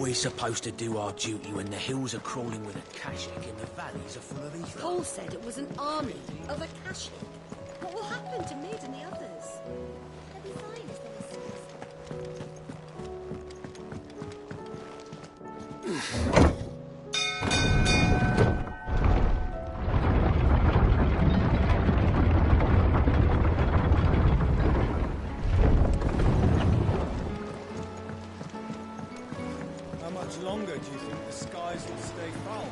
always supposed to do our duty when the hills are crawling with a Kashik and the valleys are full of ether? Cole said it was an army of a Kashik. What will happen to Mid and the others? They'll be fine as they How much longer do you think the skies will stay foul?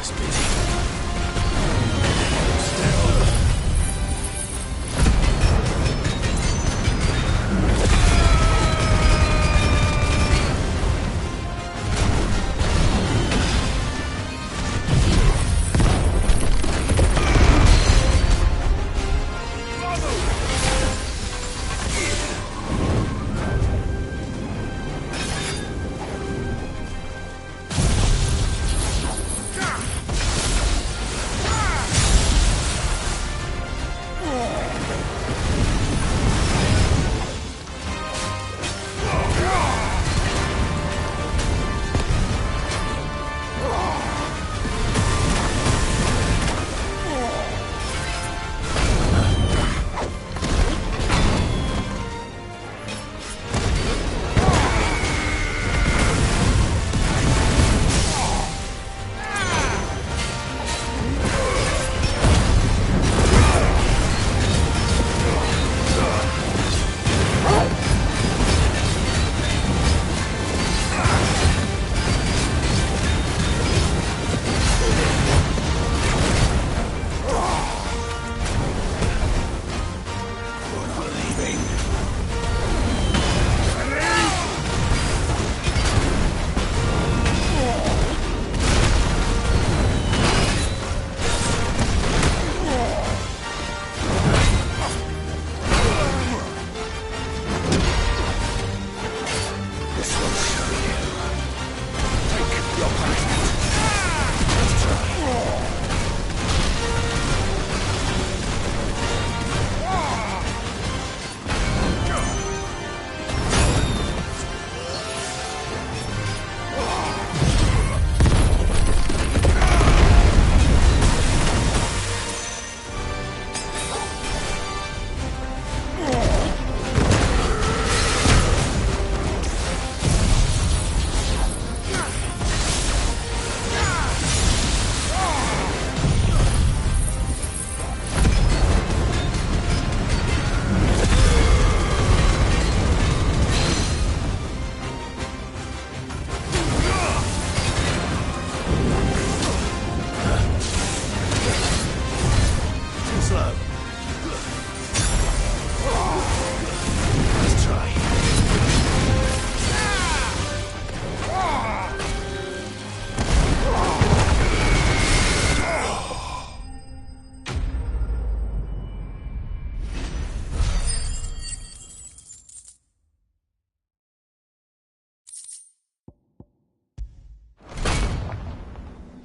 us busy.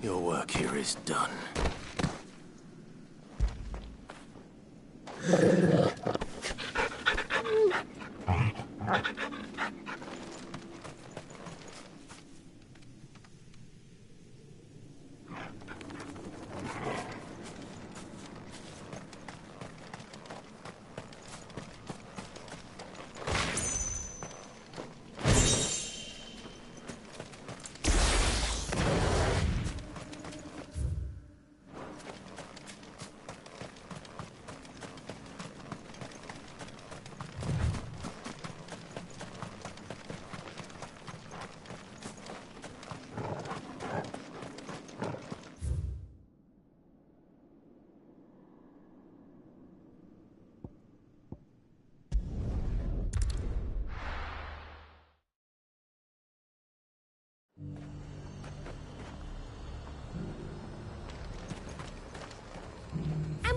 Your work here is done.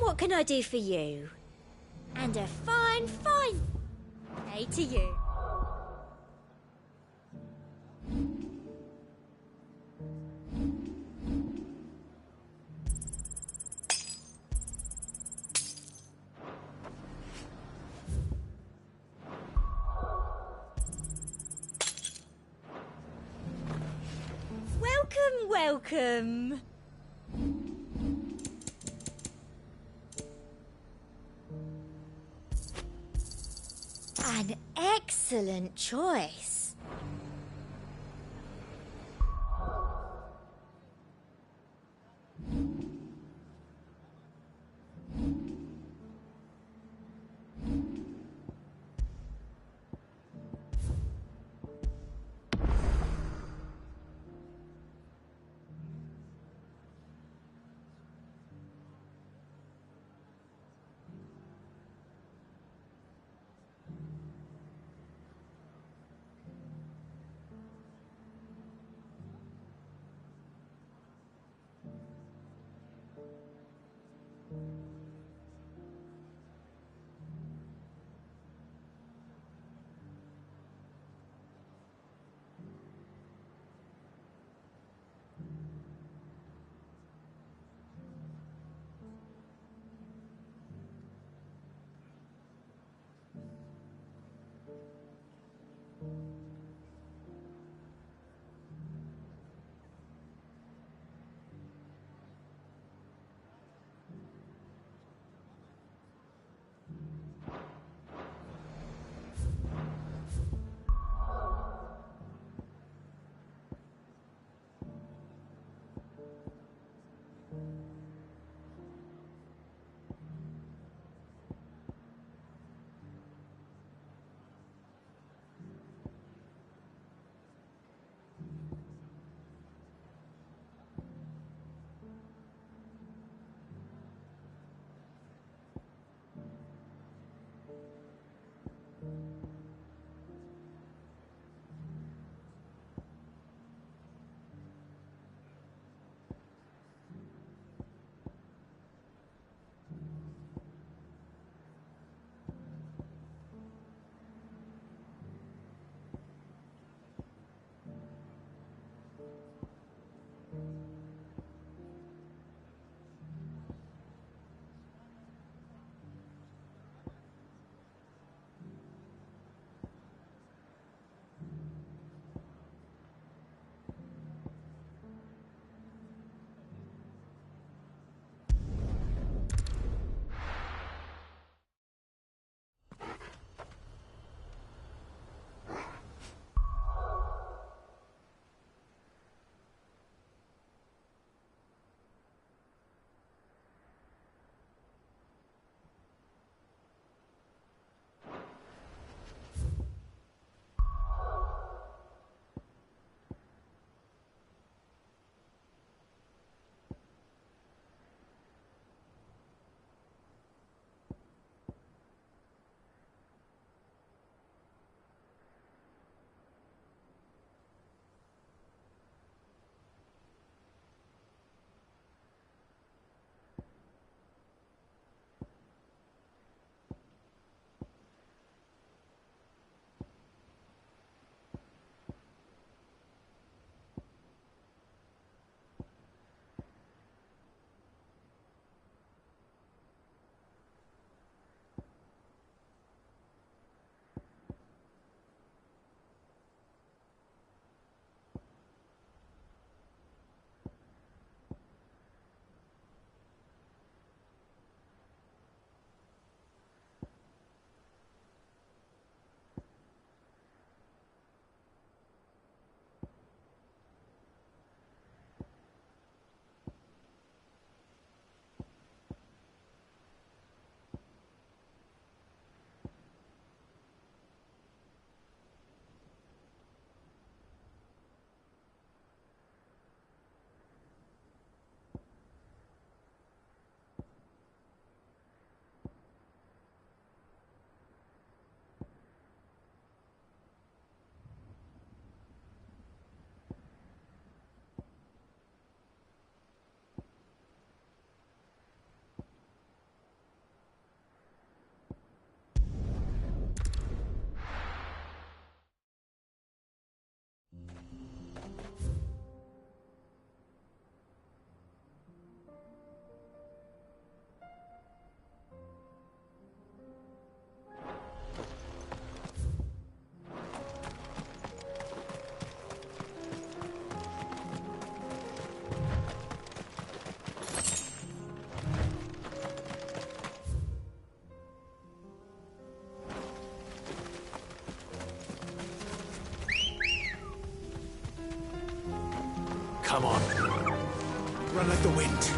What can I do for you? And a fine, fine day to you. Welcome, welcome. An excellent choice. Come on. Run like the wind.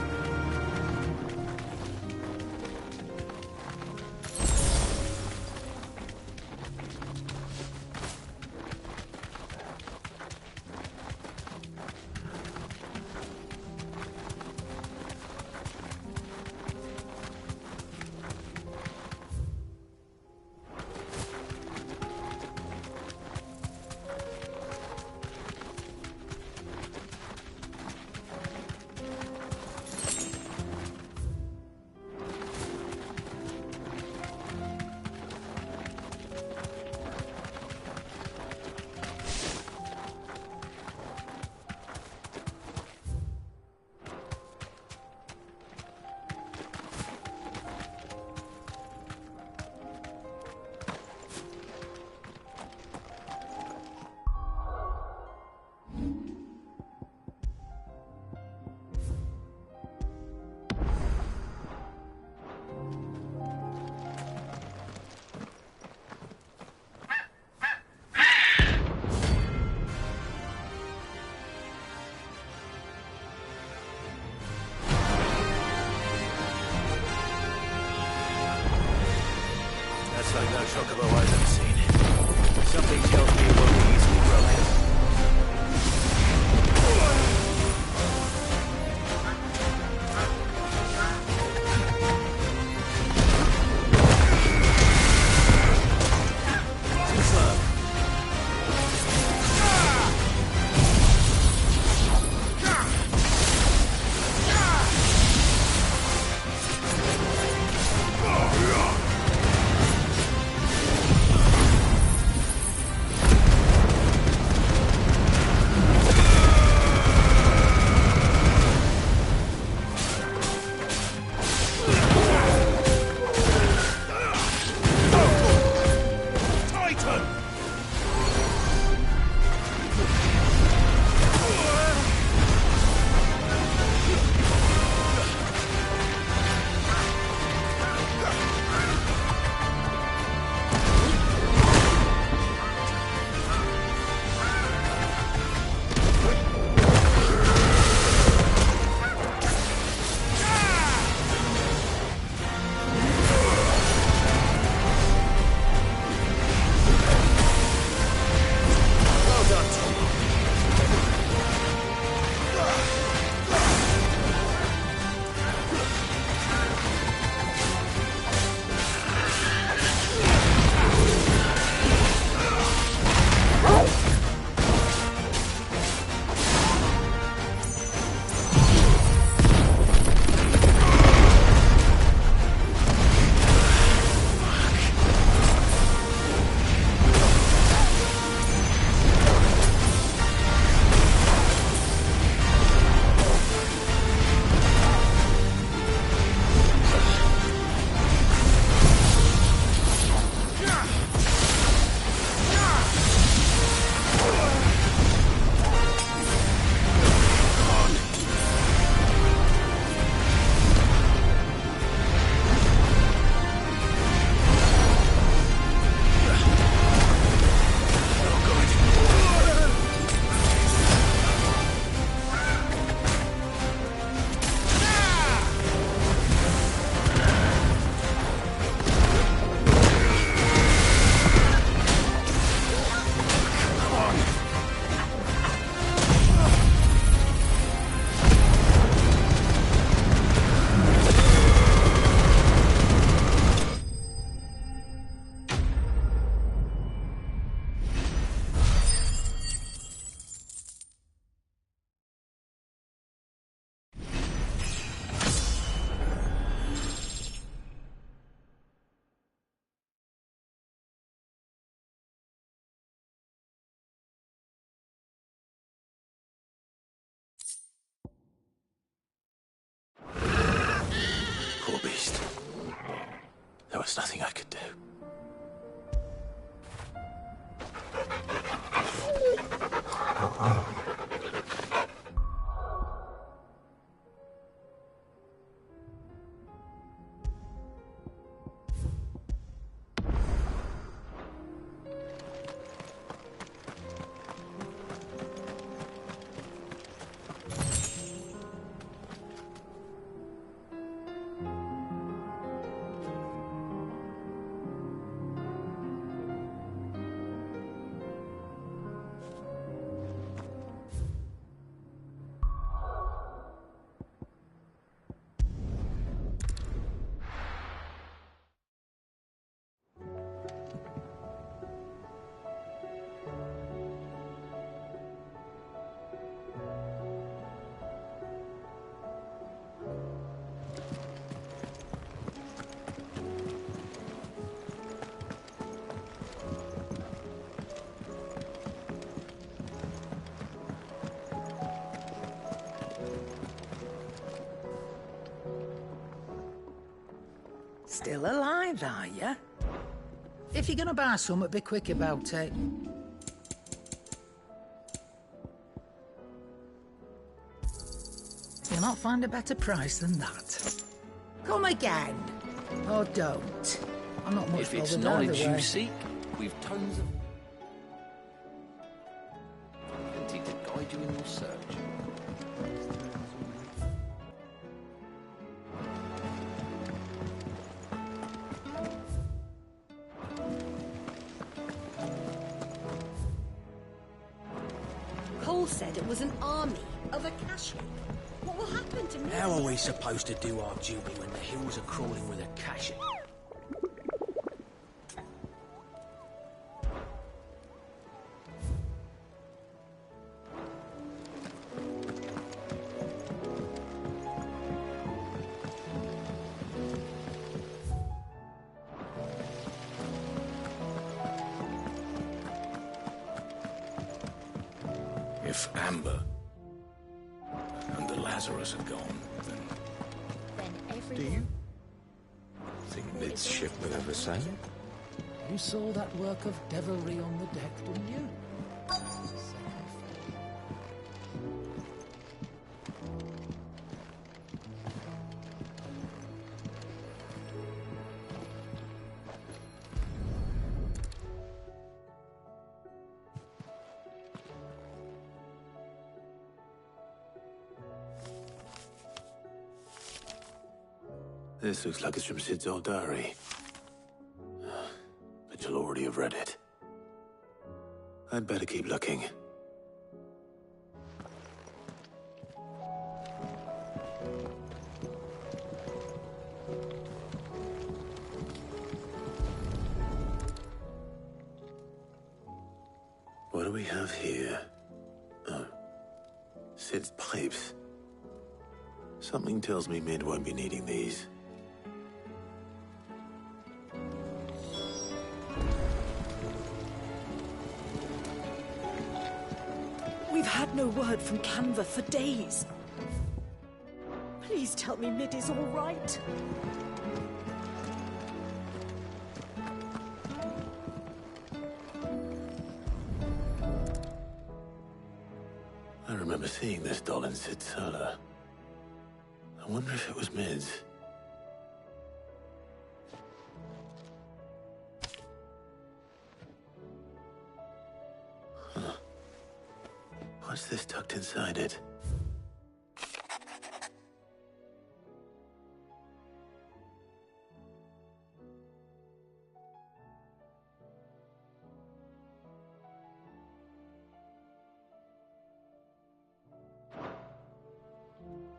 That's like no chocobo I've ever seen. Something tells me it won't be easily broken. Too slow. Poor beast. There was nothing I could do. Still alive, are ya? If you're gonna buy some, be quick about it. You'll not find a better price than that. Come again. Or don't. I'm not much If it's bothered knowledge either you way. seek, we've tons of plenty to guide you in your search. Cole said it was an army of Akashic. What will happen to me? How are we supposed to do our duty when the hills are crawling with Akashic? If Amber and the Lazarus are gone, then Do you? think Mid's ship will ever sail? You saw that work of devilry on the deck, didn't you? This looks like it's from Sid's old diary. But you'll already have read it. I'd better keep looking. What do we have here? Oh. Sid's pipes. Something tells me Mid won't be needing these. We've had no word from Canva for days. Please tell me Mid is all right. I remember seeing this doll in Sid's cellar. I wonder if it was Mid's. Huh. What's this tucked inside it?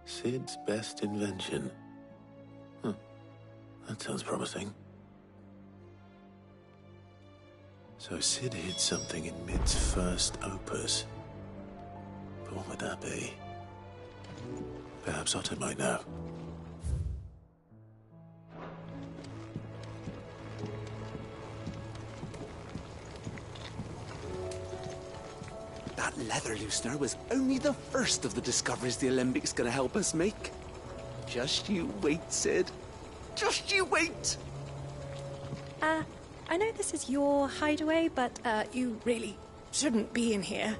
Sid's best invention. Huh. That sounds promising. So Sid hid something in Mid's first opus. But what would that be? Perhaps Otto might know. That leather loosener was only the first of the discoveries the Alembics gonna help us make. Just you wait, Sid. Just you wait! I know this is your hideaway, but you really shouldn't be in here.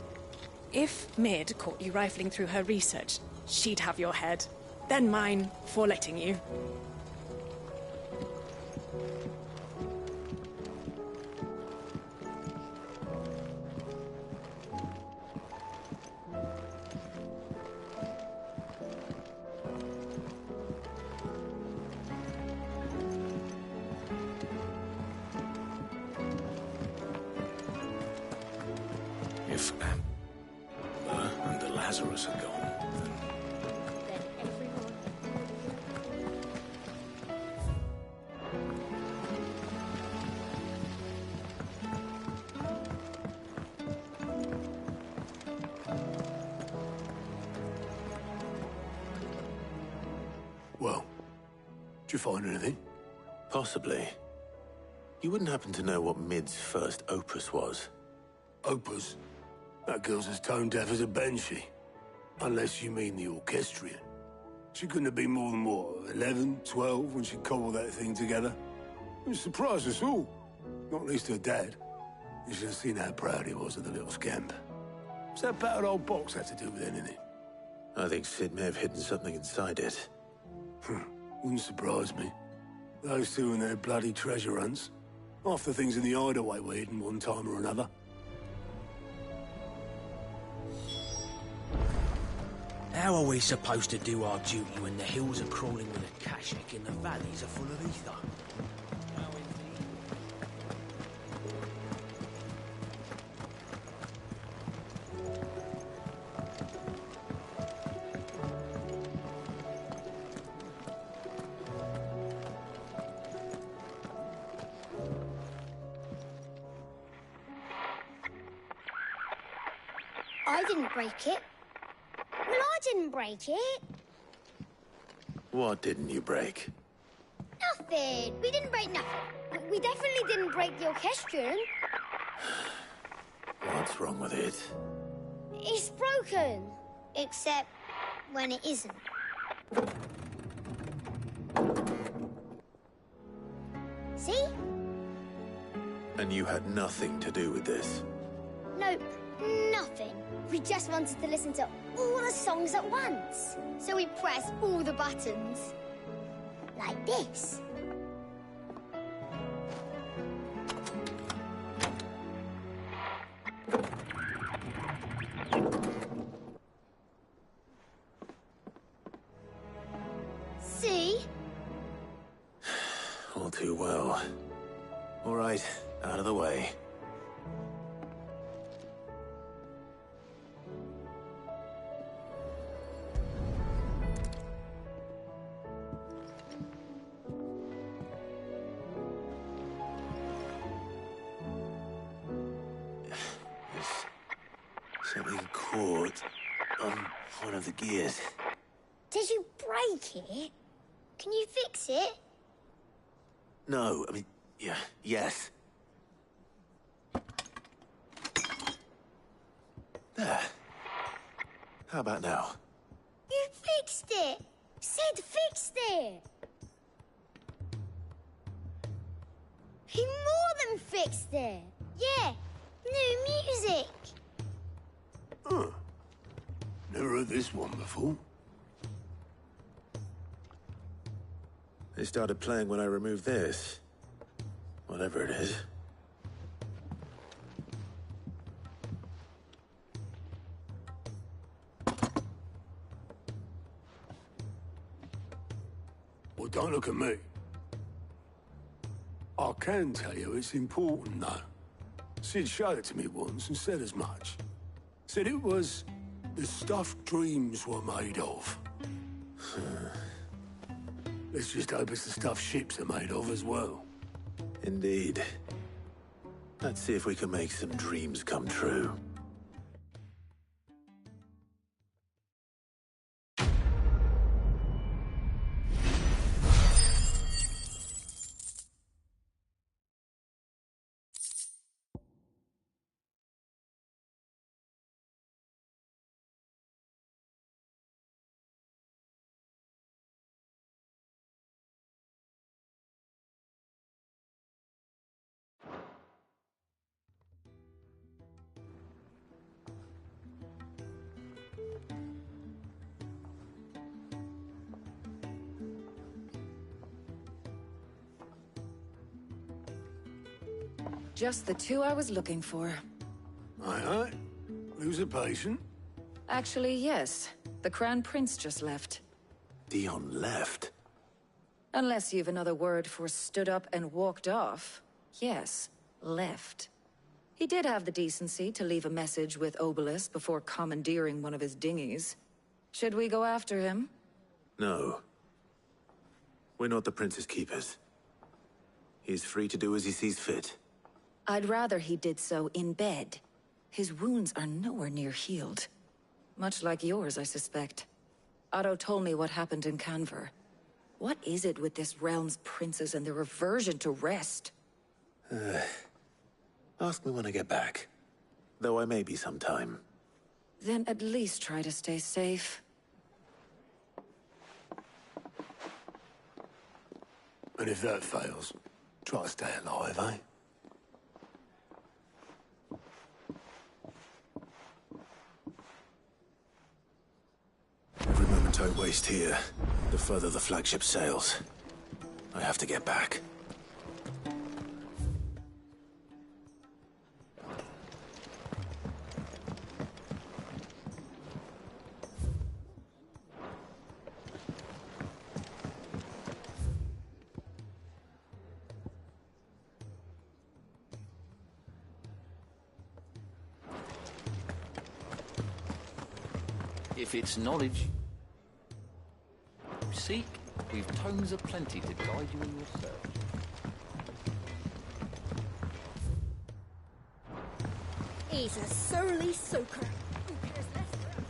If Mid caught you rifling through her research, she'd have your head. Then mine for letting you. If Amber and the Lazarus are gone, then Well, did you find anything? possibly. You wouldn't happen to know what Mid's first opus was? Opus? That girl's as tone deaf as a banshee. Unless you mean the orchestrion. She couldn't have been more than, what, 11, 12 when she cobbled that thing together? It surprised us all. Not least her dad. You should have seen how proud he was of the little scamp. What's that battered old box have to do with anything? I think Sid may have hidden something inside it. Wouldn't surprise me. Those two and their bloody treasure hunts. Half the things in the hideaway were hidden one time or another. How are we supposed to do our duty when the hills are crawling with a kashik and the valleys are full of ether? I didn't break it. Well, I didn't break it. What didn't you break? Nothing. We didn't break nothing. We definitely didn't break the orchestrion. What's wrong with it? It's broken. Except when it isn't. See? And you had nothing to do with this? Nope, nothing. We just wanted to listen to all the songs at once. So we pressed all the buttons. Like this. See? All too well. All right, out of the way. Something caught on one of the gears. Did you break it? Can you fix it? No, I mean, yeah, yes. There. How about now? You fixed it! Sid fixed it! He more than fixed it! Yeah, new music! Huh. Never heard this one before. They started playing when I removed this. Whatever it is. Well, don't look at me. I can tell you it's important, though. Sid showed it to me once and said as much. Said it was the stuff dreams were made of. Let's just hope it's the stuff ships are made of as well. Indeed. Let's see if we can make some dreams come true. Just the two I was looking for. Aye. Lose a patient? Actually, yes. The Crown Prince just left. Dion left. Unless you've another word for stood up and walked off. Yes, left. He did have the decency to leave a message with Obelisk before commandeering one of his dinghies. Should we go after him? No. We're not the Prince's keepers. He's free to do as he sees fit. I'd rather he did so in bed. His wounds are nowhere near healed. Much like yours, I suspect. Otto told me what happened in Canver. What is it with this realm's princes and their aversion to rest? Ask me when I get back. Though I may be sometime. Then at least try to stay safe. And if that fails, try to stay alive, eh? Every moment I waste here, the further the flagship sails. I have to get back. If it's knowledge you seek, we've tomes aplenty to guide you in your search. He's a surly soaker. Who cares less for him?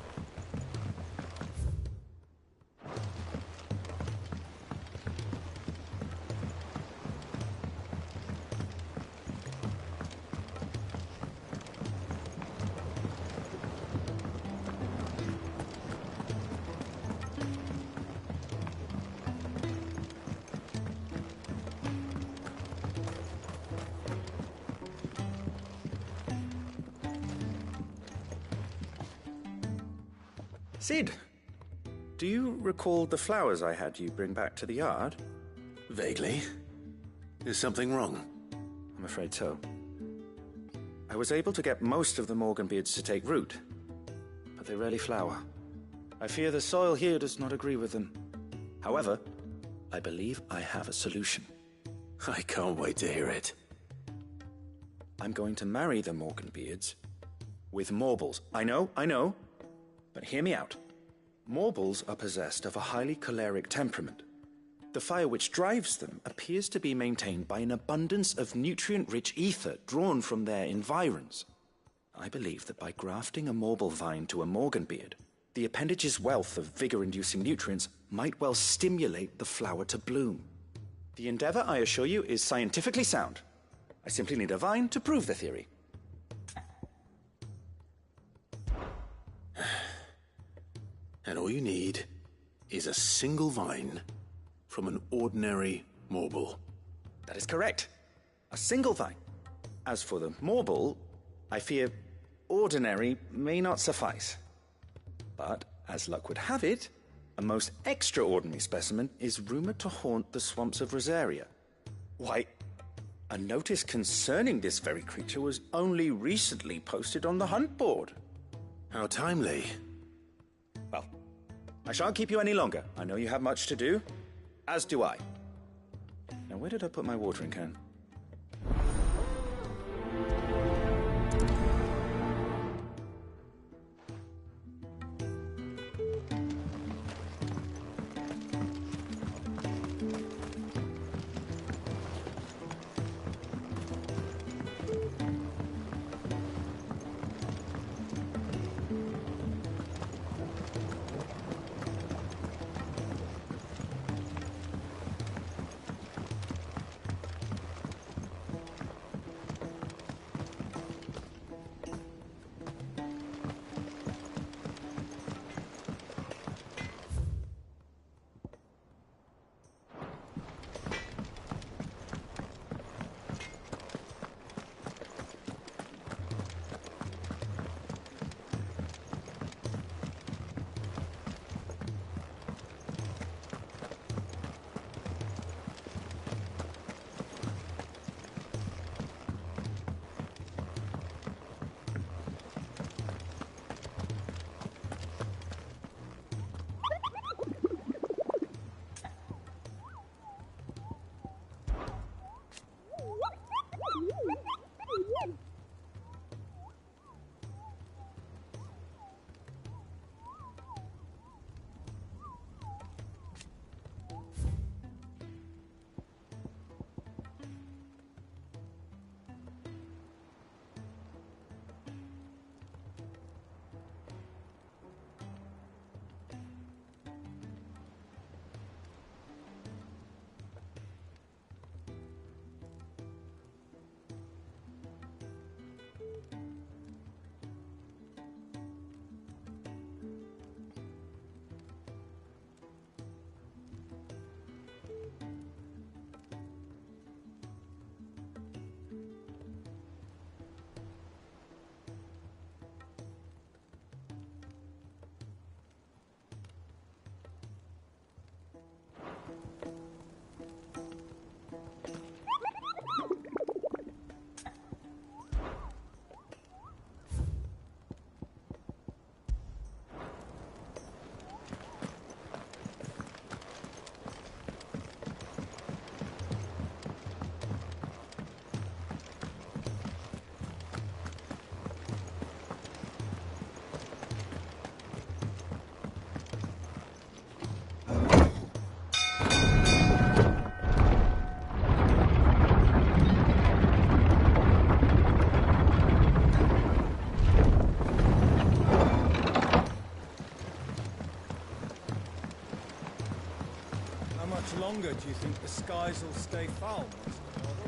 Sid, do you recall the flowers I had you bring back to the yard? Vaguely. Is something wrong? I'm afraid so. I was able to get most of the Morganbeards to take root, but they rarely flower. I fear the soil here does not agree with them. However, I believe I have a solution. I can't wait to hear it. I'm going to marry the Morganbeards with Morbles. I know. But hear me out. Morbles are possessed of a highly choleric temperament. The fire which drives them appears to be maintained by an abundance of nutrient-rich ether drawn from their environs. I believe that by grafting a Morble vine to a Morganbeard, the appendage's wealth of vigor-inducing nutrients might well stimulate the flower to bloom. The endeavor, I assure you, is scientifically sound. I simply need a vine to prove the theory. And all you need is a single vine from an ordinary Morble. That is correct. A single vine. As for the Morble, I fear ordinary may not suffice. But, as luck would have it, a most extraordinary specimen is rumored to haunt the swamps of Rosaria. Why, a notice concerning this very creature was only recently posted on the hunt board. How timely. Well, I shan't keep you any longer. I know you have much to do, as do I. Now, where did I put my watering can? much longer do you think the skies will stay foul once it's got off?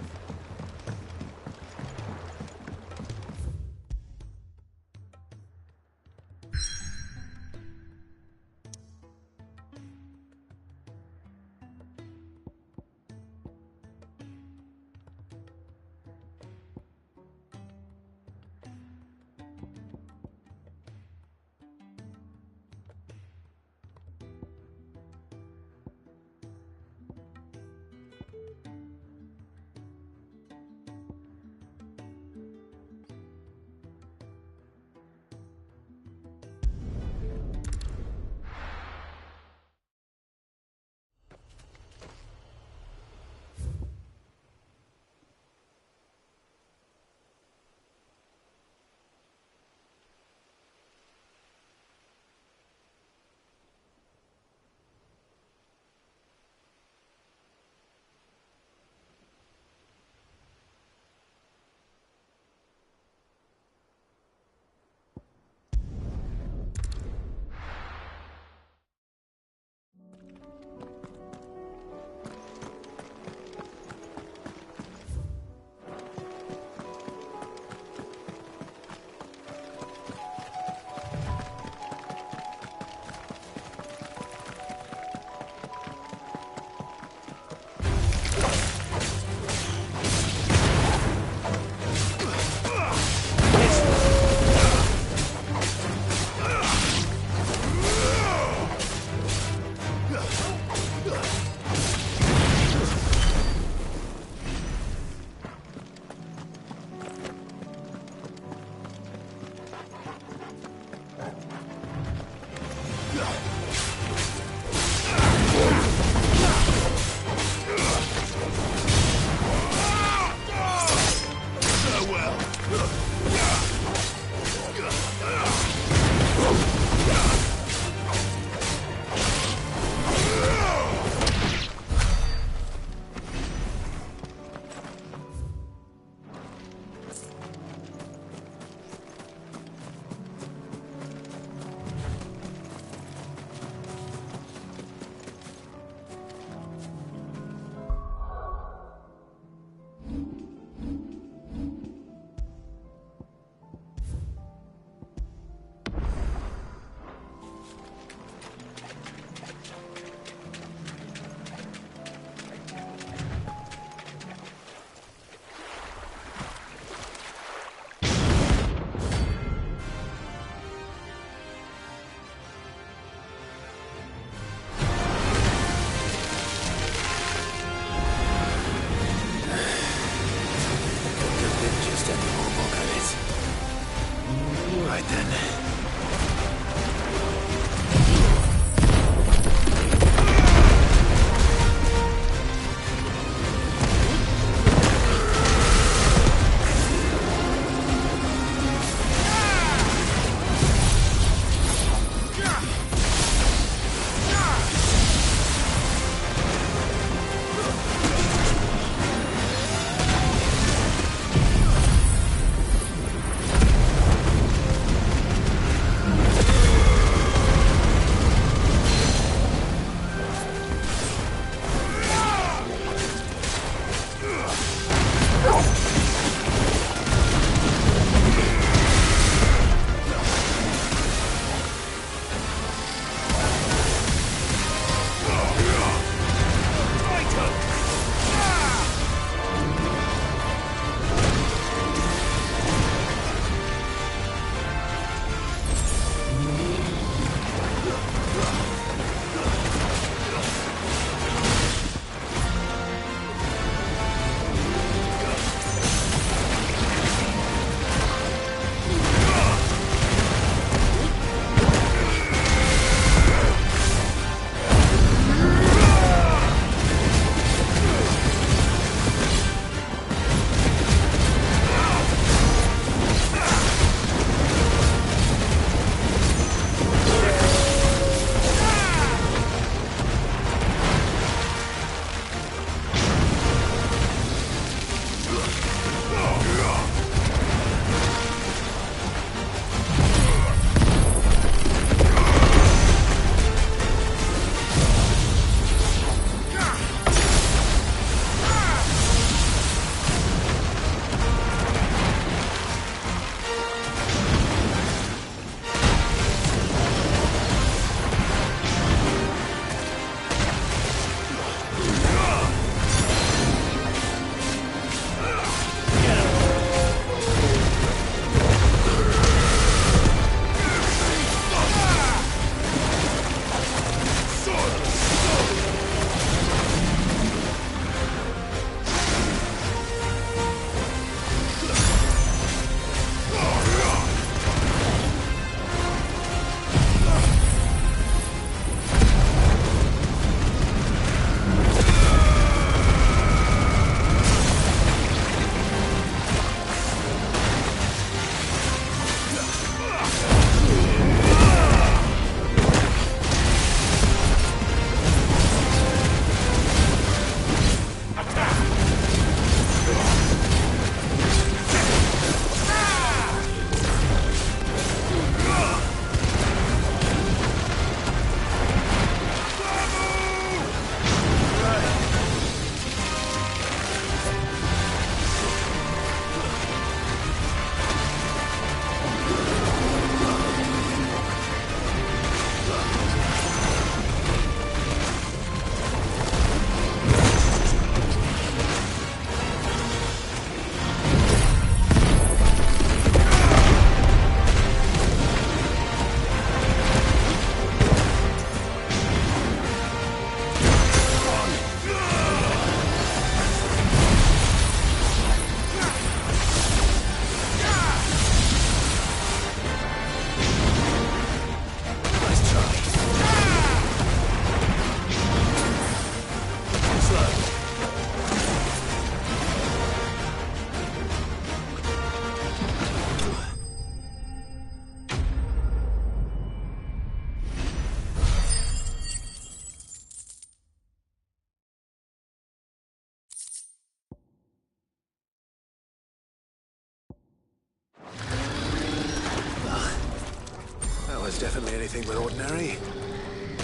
was definitely anything but ordinary.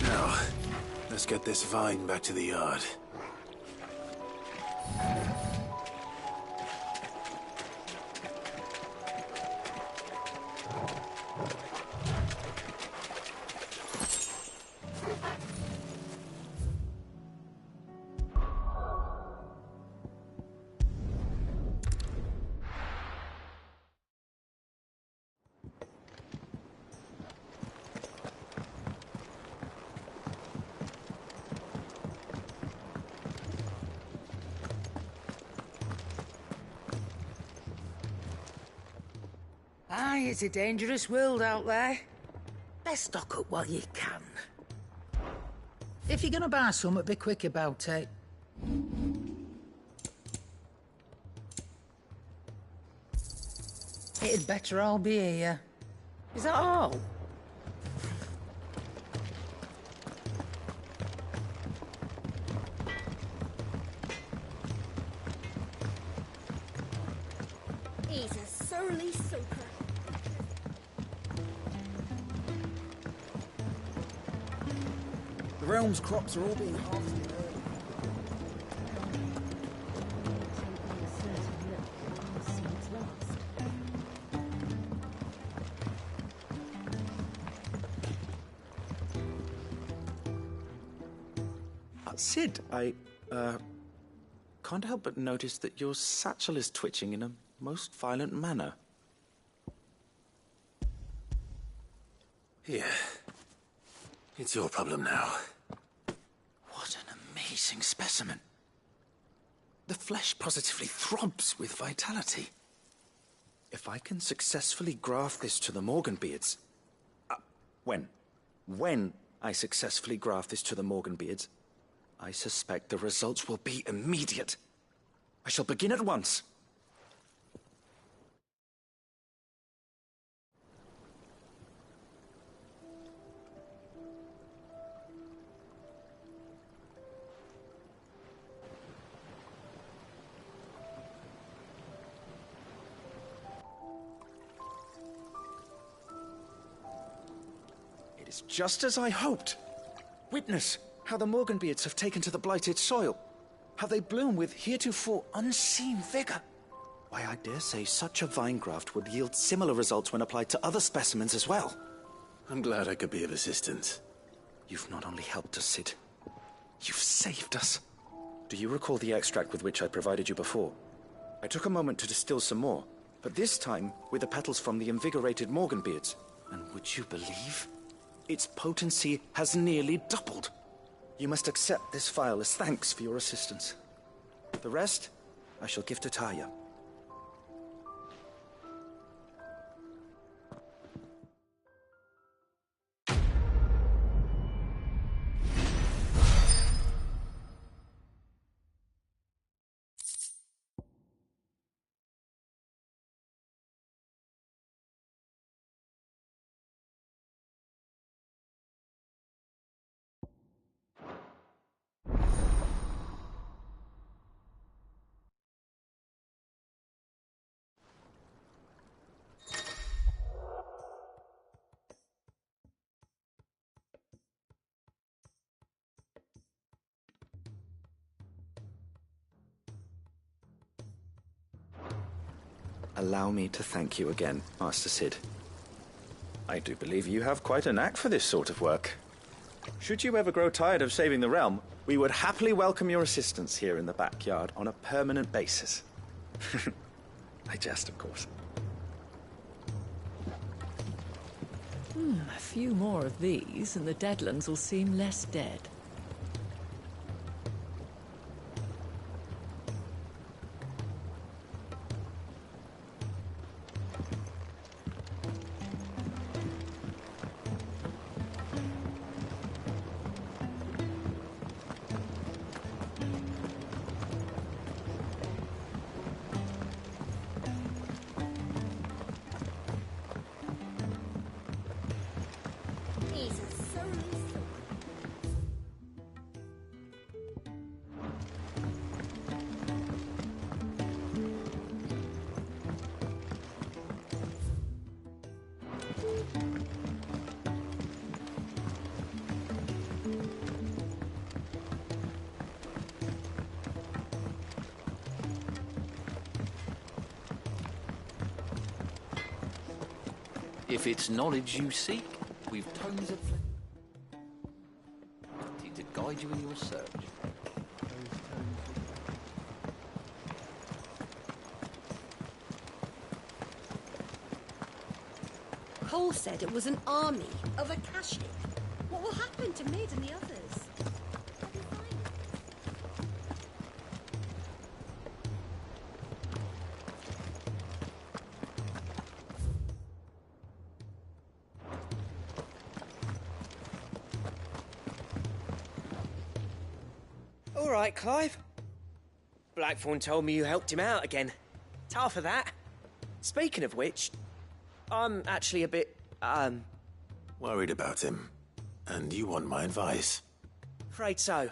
Now, let's get this vine back to the yard. Aye, it's a dangerous world out there. Best stock up while you can. If you're gonna buy something, be quick about it. It'd better all be here. Is that all? He's a surly soaker. The realm's crops are all being harvested early. Sid, I can't help but notice that your satchel is twitching in a most violent manner. Here. It's your problem now. What an amazing specimen. The flesh positively throbs with vitality. If I can successfully graft this to the Morganbeards... When I successfully graft this to the Morganbeards, I suspect the results will be immediate. I shall begin at once. It is just as I hoped. Witness how the Morganbeards have taken to the blighted soil. How they bloom with heretofore unseen vigor. Why, I dare say such a vine graft would yield similar results when applied to other specimens as well. I'm glad I could be of assistance. You've not only helped us, Sid, you've saved us. Do you recall the extract with which I provided you before? I took a moment to distill some more, but this time with the petals from the invigorated Morganbeards. And would you believe? Its potency has nearly doubled. You must accept this vial as thanks for your assistance. The rest, I shall give to Taya. Allow me to thank you again, Master Sid. I do believe you have quite a knack for this sort of work. Should you ever grow tired of saving the realm, we would happily welcome your assistance here in the backyard on a permanent basis. I jest, of course. A few more of these, and the Deadlands will seem less dead. If it's knowledge you seek, we've tomes of plenty to guide you in your search. Cole said it was an army of Akashic. What will happen to Mid and the others? All right, Clive. Blackthorn told me you helped him out again. Tough for that. Speaking of which, I'm actually a bit, Worried about him. And you want my advice? afraid so.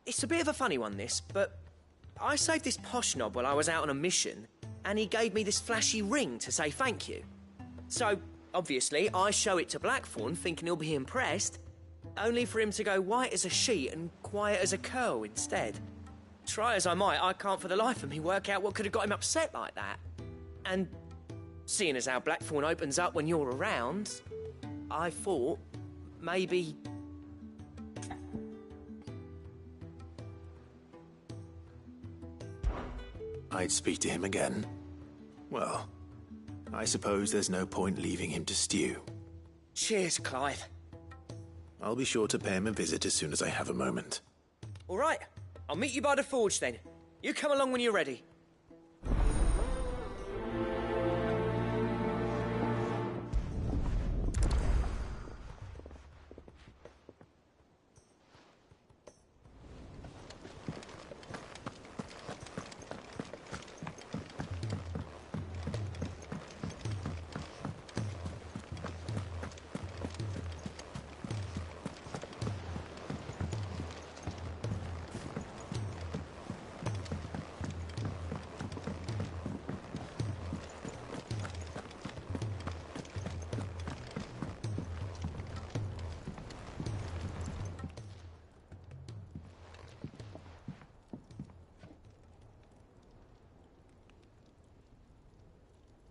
It's a bit of a funny one, this, but I saved this posh knob while I was out on a mission, and he gave me this flashy ring to say thank you. So, obviously, I show it to Blackthorn, thinking he'll be impressed, only for him to go white as a sheet and quiet as a curl instead. Try as I might, I can't for the life of me work out what could have got him upset like that. And seeing as how Blackthorn opens up when you're around, I thought maybe... I'd speak to him again. Well, I suppose there's no point leaving him to stew. Cheers, Clive. I'll be sure to pay him a visit as soon as I have a moment. All right, I'll meet you by the forge then. You come along when you're ready.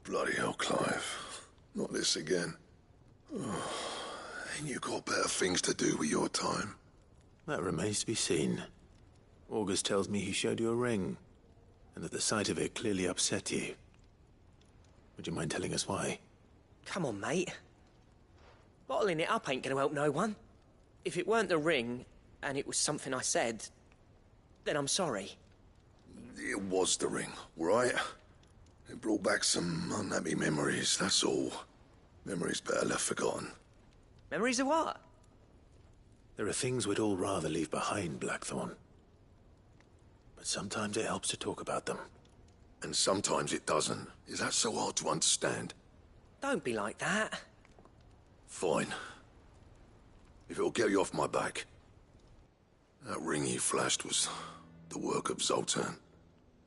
Bloody hell, Clive. Not this again. Oh, ain't you got better things to do with your time? That remains to be seen. August tells me he showed you a ring, and that the sight of it clearly upset you. Would you mind telling us why? Come on, mate. Bottling it up ain't gonna help no one. If it weren't the ring, and it was something I said, then I'm sorry. It was the ring, right? It brought back some unhappy memories, that's all. Memories better left forgotten. Memories of what? There are things we'd all rather leave behind, Blackthorn. But sometimes it helps to talk about them. And sometimes it doesn't. Is that so hard to understand? Don't be like that. Fine. If it'll get you off my back. That ring you flashed was the work of Zoltan.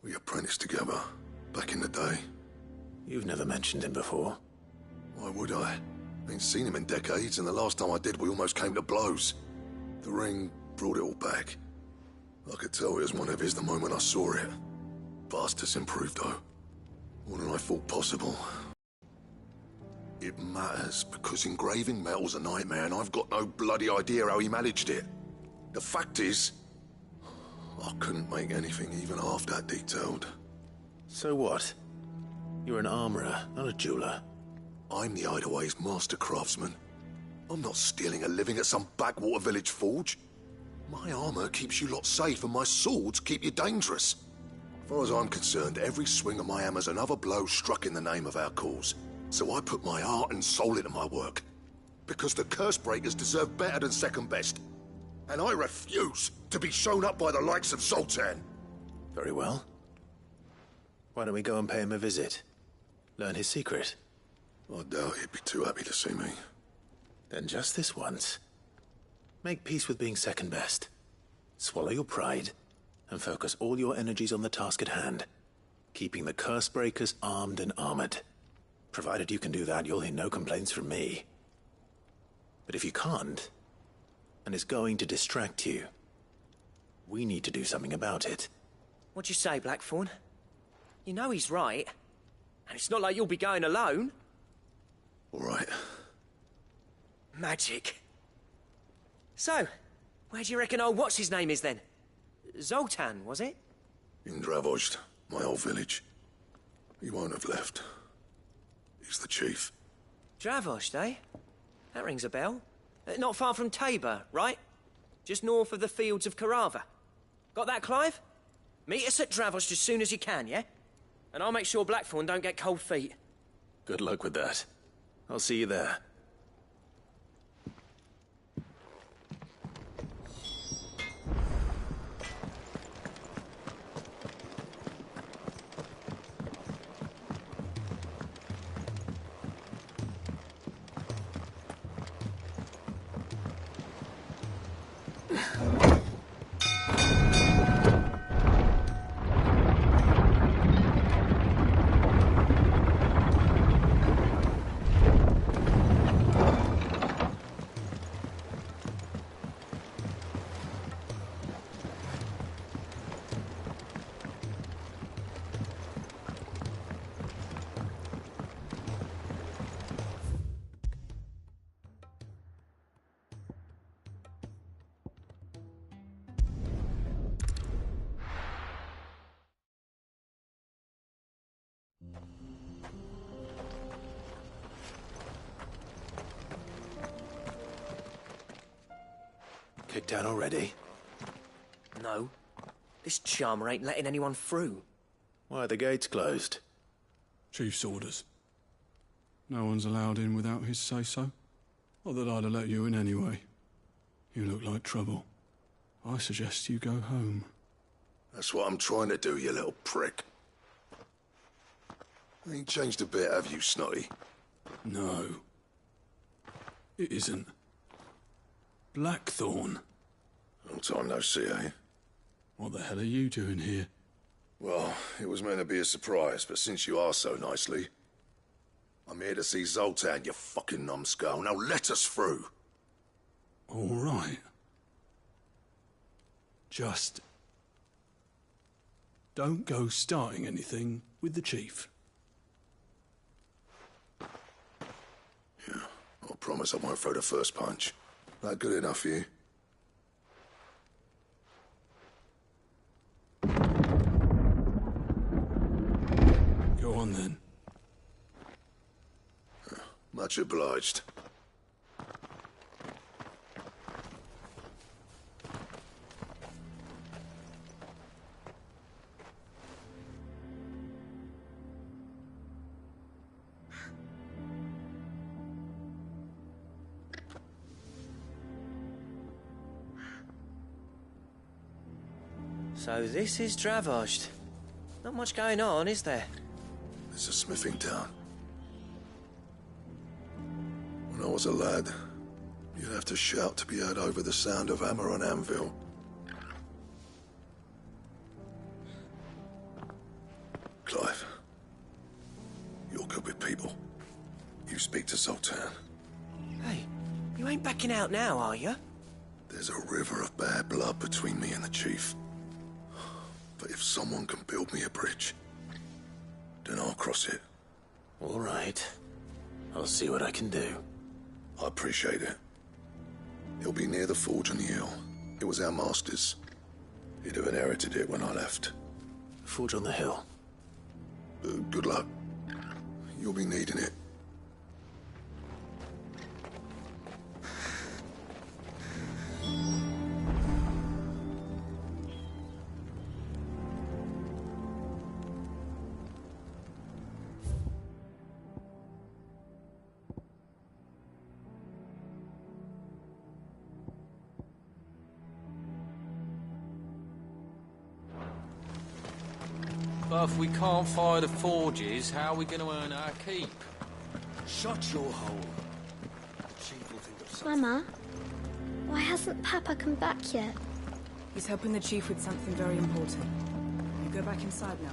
We apprenticed together. Back in the day. You've never mentioned him before. Why would I? Ain't seen him in decades, and the last time I did, we almost came to blows. The ring brought it all back. I could tell it was one of his the moment I saw it. Vast has improved, though. More than I thought possible. It matters, because engraving metal's a nightmare, and I've got no bloody idea how he managed it. The fact is, I couldn't make anything even half that detailed. So what? You're an armorer, not a jeweler. I'm the Hideaway's master craftsman. I'm not stealing a living at some backwater village forge. My armor keeps you lot safe, and my swords keep you dangerous. As far as I'm concerned, every swing of my hammer's another blow struck in the name of our cause. So I put my heart and soul into my work. Because the curse breakers deserve better than second best. And I refuse to be shown up by the likes of Zoltan. Very well. Why don't we go and pay him a visit? Learn his secret. I doubt he'd be too happy to see me. Then just this once. Make peace with being second best. Swallow your pride, and focus all your energies on the task at hand. Keeping the curse breakers armed and armored. Provided you can do that, you'll hear no complaints from me. But if you can't, and it's going to distract you, we need to do something about it. What'd you say, Blackthorn? You know he's right. And it's not like you'll be going alone. All right. Magic. So, where do you reckon old what's-his-name is then? Zoltan, was it? In Dravozd, my old village. He won't have left. He's the chief. Dravozd, eh? That rings a bell. Not far from Tabor, right? Just north of the fields of Carava. Got that, Clive? Meet us at Dravozd as soon as you can, yeah? And I'll make sure Blackthorn don't get cold feet. Good luck with that. I'll see you there. Kicked down already? No. This charmer ain't letting anyone through. Why are the gates closed? Chief's orders. No one's allowed in without his say-so. Not that I'd have let you in anyway. You look like trouble. I suggest you go home. That's what I'm trying to do, you little prick. Ain't changed a bit, have you, Snotty? No. It isn't. Blackthorn. Long time no see, eh? What the hell are you doing here? Well, it was meant to be a surprise, but since you are so nicely, I'm here to see Zoltan, you fucking numbskull. Now let us through. All right. Just don't go starting anything with the chief. Yeah, I promise I won't throw the first punch. That good enough for you? Go on then. Much obliged. So this is Dravozd. Not much going on, is there? It's a smithing town. When I was a lad, you'd have to shout to be heard over the sound of hammer on anvil. Clive, you're good with people. You speak to Zoltan. Hey, you ain't backing out now, are you? There's a river of bad blood between me and the chief. But if someone can build me a bridge, then I'll cross it. All right. I'll see what I can do. I appreciate it. It'll be near the forge on the hill. It was our master's. He'd have inherited it when I left. Forge on the hill. Good luck. You'll be needing it. But if we can't fire the forges, how are we going to earn our keep? Shut your hole. The chief will think of something. Mama, why hasn't Papa come back yet? He's helping the chief with something very important. You go back inside now.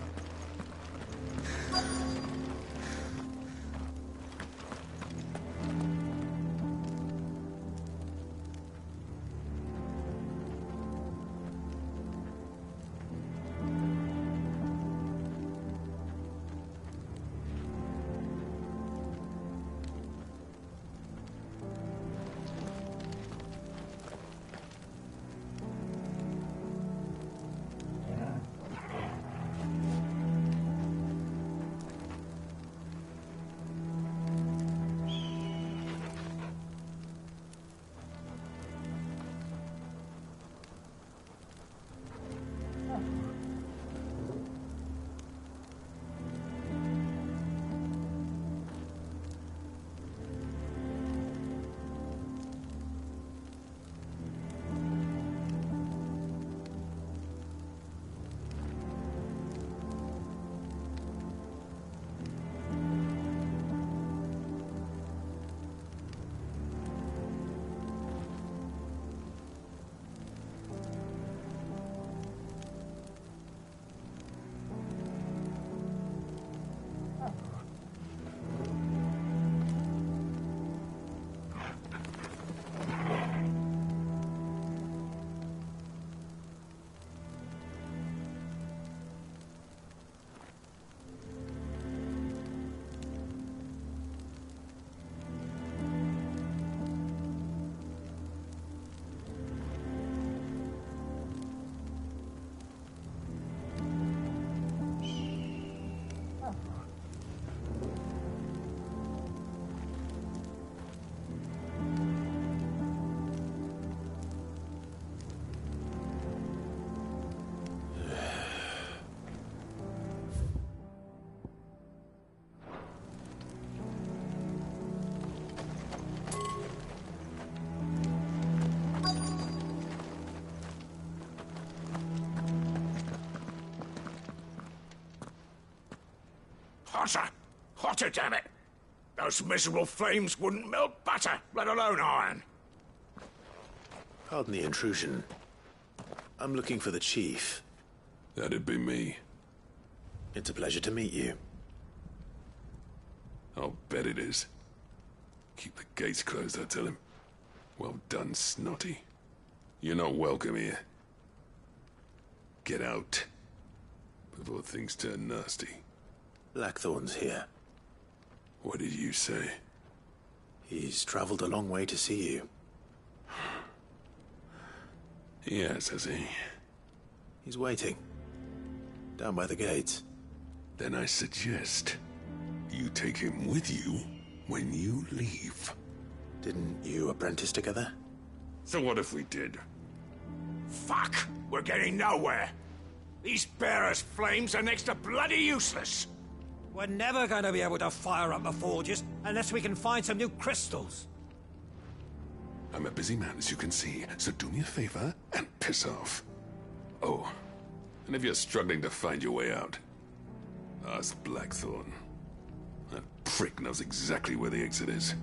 Hotter! Hotter, damn it! Those miserable flames wouldn't melt butter, let alone iron. Pardon the intrusion. I'm looking for the chief. That'd be me. It's a pleasure to meet you. I'll bet it is. Keep the gates closed, I tell him. Well done, Snotty. You're not welcome here. Get out. Before things turn nasty. Blackthorn's here. What did you say? He's traveled a long way to see you. Yes, has he? He's waiting. Down by the gates. Then I suggest you take him with you when you leave. Didn't you apprentice together? So what if we did? Fuck! We're getting nowhere. These bearers' flames are next to bloody useless. We're never going to be able to fire up the forges unless we can find some new crystals. I'm a busy man, as you can see, so do me a favor and piss off. Oh, and if you're struggling to find your way out, ask Blackthorn. That prick knows exactly where the exit is.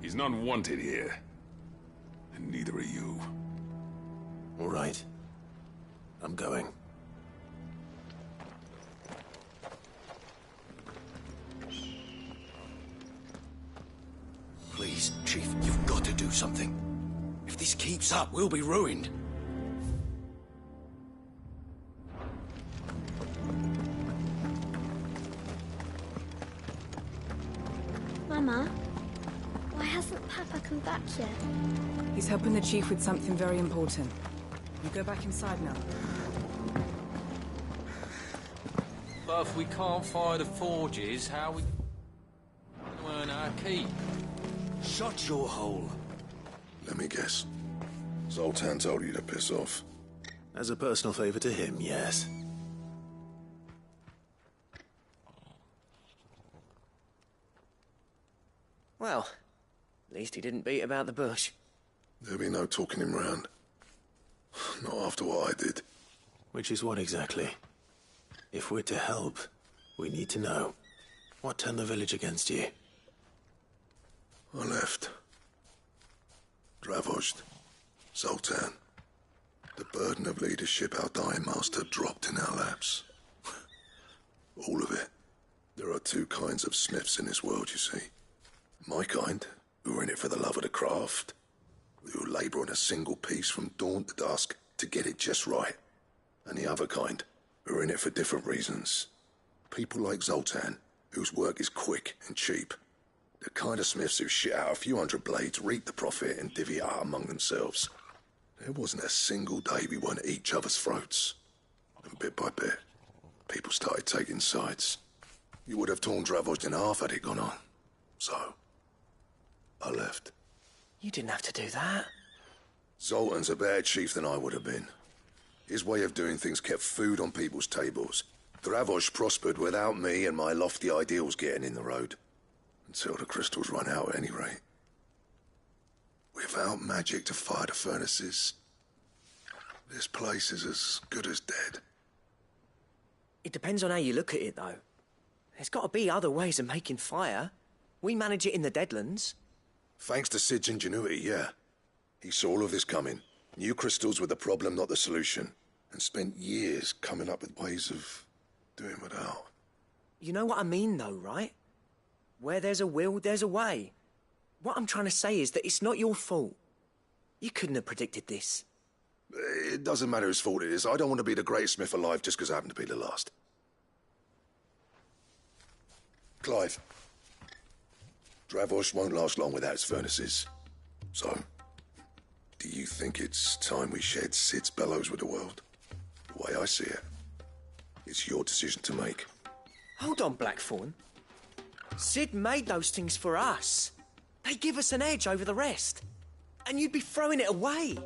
He's not wanted here. And neither are you. All right. I'm going. Please, Chief, you've got to do something. If this keeps up, we'll be ruined. Mama, why hasn't Papa come back yet? He's helping the chief with something very important. You go back inside now. But if we can't fire the forges, how we earn our keep? Shut your hole. Let me guess. Zoltan told you to piss off. As a personal favor to him, yes. Well, at least he didn't beat about the bush. There'll be no talking him round. Not after what I did. Which is what exactly? If we're to help, we need to know. What turned the village against you? I left. Dravozd. Zoltan. The burden of leadership our dying master dropped in our laps. All of it. There are two kinds of smiths in this world, you see. My kind, who are in it for the love of the craft, who labour on a single piece from dawn to dusk to get it just right. And the other kind, who are in it for different reasons. People like Zoltan, whose work is quick and cheap. The kind of smiths who shit out a few hundred blades, reap the profit, and divvy it out among themselves. There wasn't a single day we weren't at each other's throats. And bit by bit, people started taking sides. You would have torn Dravozd in half had it gone on. So, I left. You didn't have to do that. Zoltan's a better chief than I would have been. His way of doing things kept food on people's tables. Dravozd prospered without me and my lofty ideals getting in the road. Until the crystals run out at any rate. Without magic to fire the furnaces, this place is as good as dead. It depends on how you look at it, though. There's got to be other ways of making fire. We manage it in the Deadlands. Thanks to Sid's ingenuity, yeah. He saw all of this coming. Knew crystals were the problem, not the solution. And spent years coming up with ways of doing without. You know what I mean, though, right? Where there's a will, there's a way. What I'm trying to say is that it's not your fault. You couldn't have predicted this. It doesn't matter whose fault it is. I don't want to be the greatest smith alive just because I happen to be the last. Clive. Dravozd won't last long without its furnaces. So, do you think it's time we shared Sid's bellows with the world? The way I see it, it's your decision to make. Hold on, Blackthorn. Sid made those things for us. They give us an edge over the rest. And you'd be throwing it away.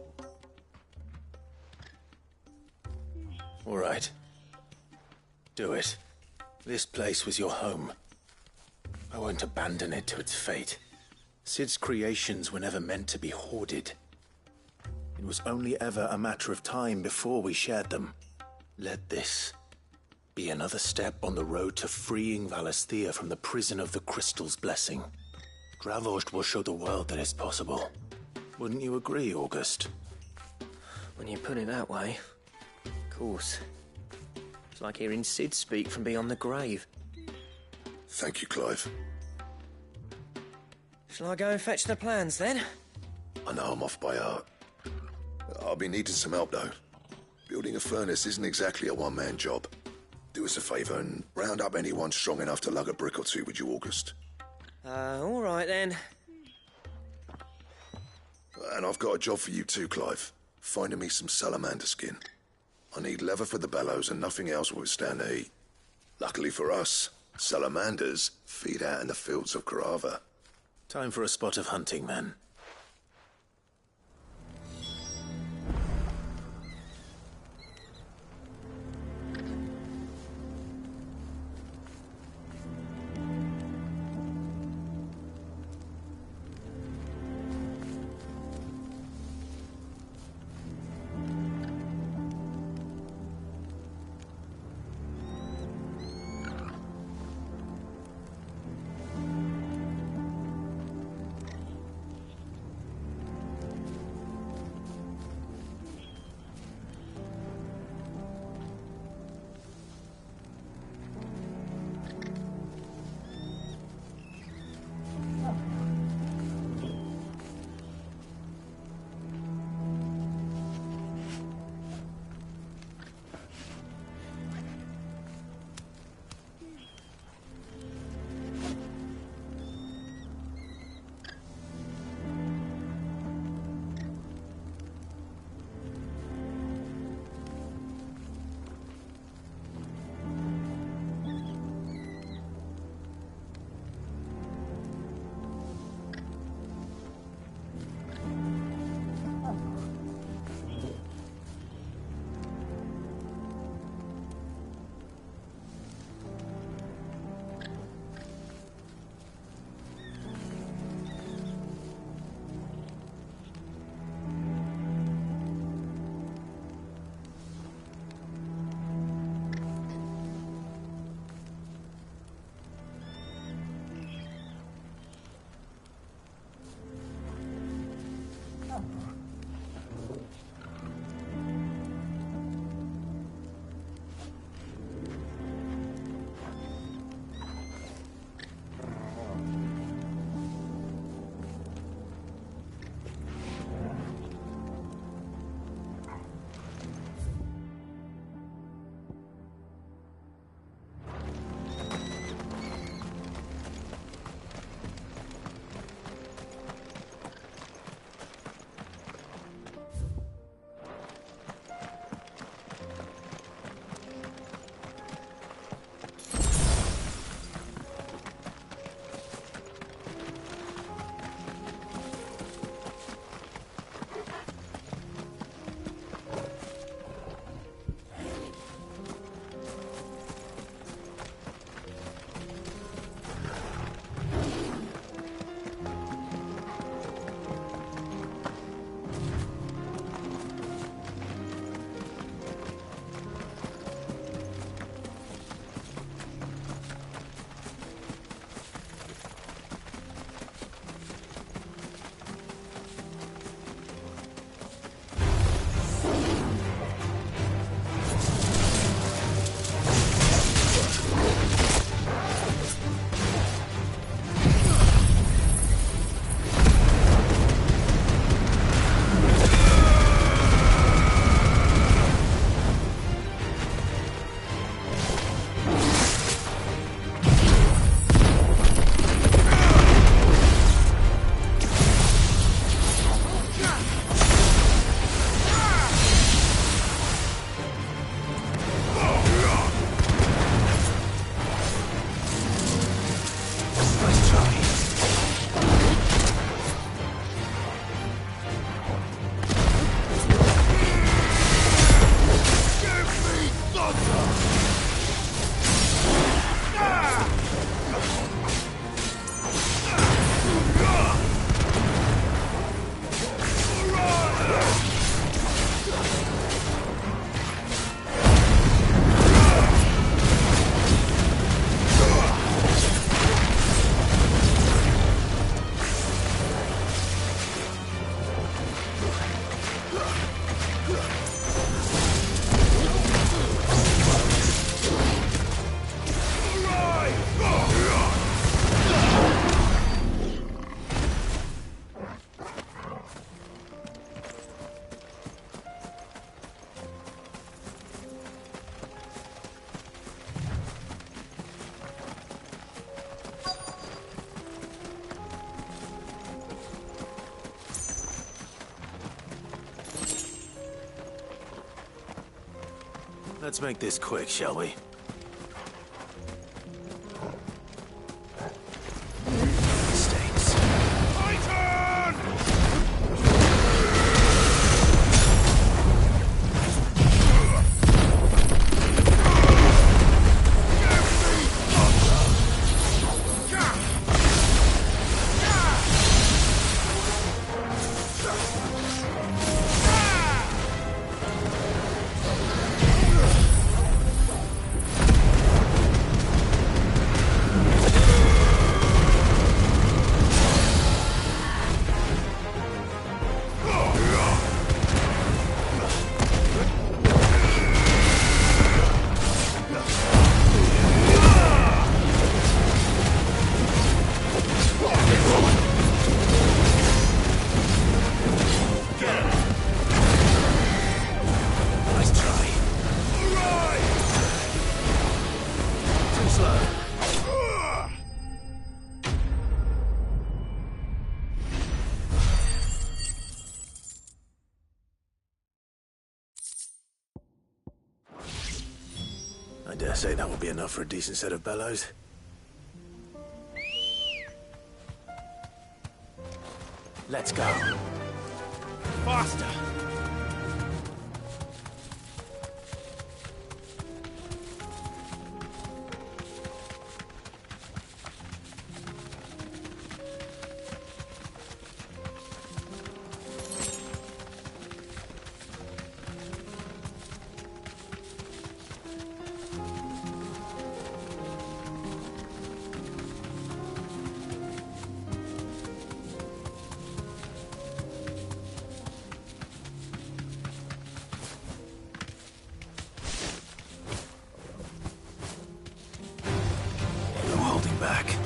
All right. Do it. This place was your home. I won't abandon it to its fate. Sid's creations were never meant to be hoarded. It was only ever a matter of time before we shared them. Let this be another step on the road to freeing Valisthea from the prison of the Crystal's blessing. Dravost will show the world that it's possible. Wouldn't you agree, August? When you put it that way, of course. It's like hearing Sid speak from beyond the grave. Thank you, Clive. Shall I go and fetch the plans, then? I know I'm off by heart. I'll be needing some help, though. Building a furnace isn't exactly a one-man job. Do us a favour and round up anyone strong enough to lug a brick or two with you, August. All right, then. And I've got a job for you too, Clive. Finding me some salamander skin. I need leather for the bellows and nothing else will withstand the heat. Luckily for us, salamanders feed out in the fields of Carava. Time for a spot of hunting, then. Let's make this quick, shall we? I dare say that will be enough for a decent set of bellows. Let's go. Faster! Back.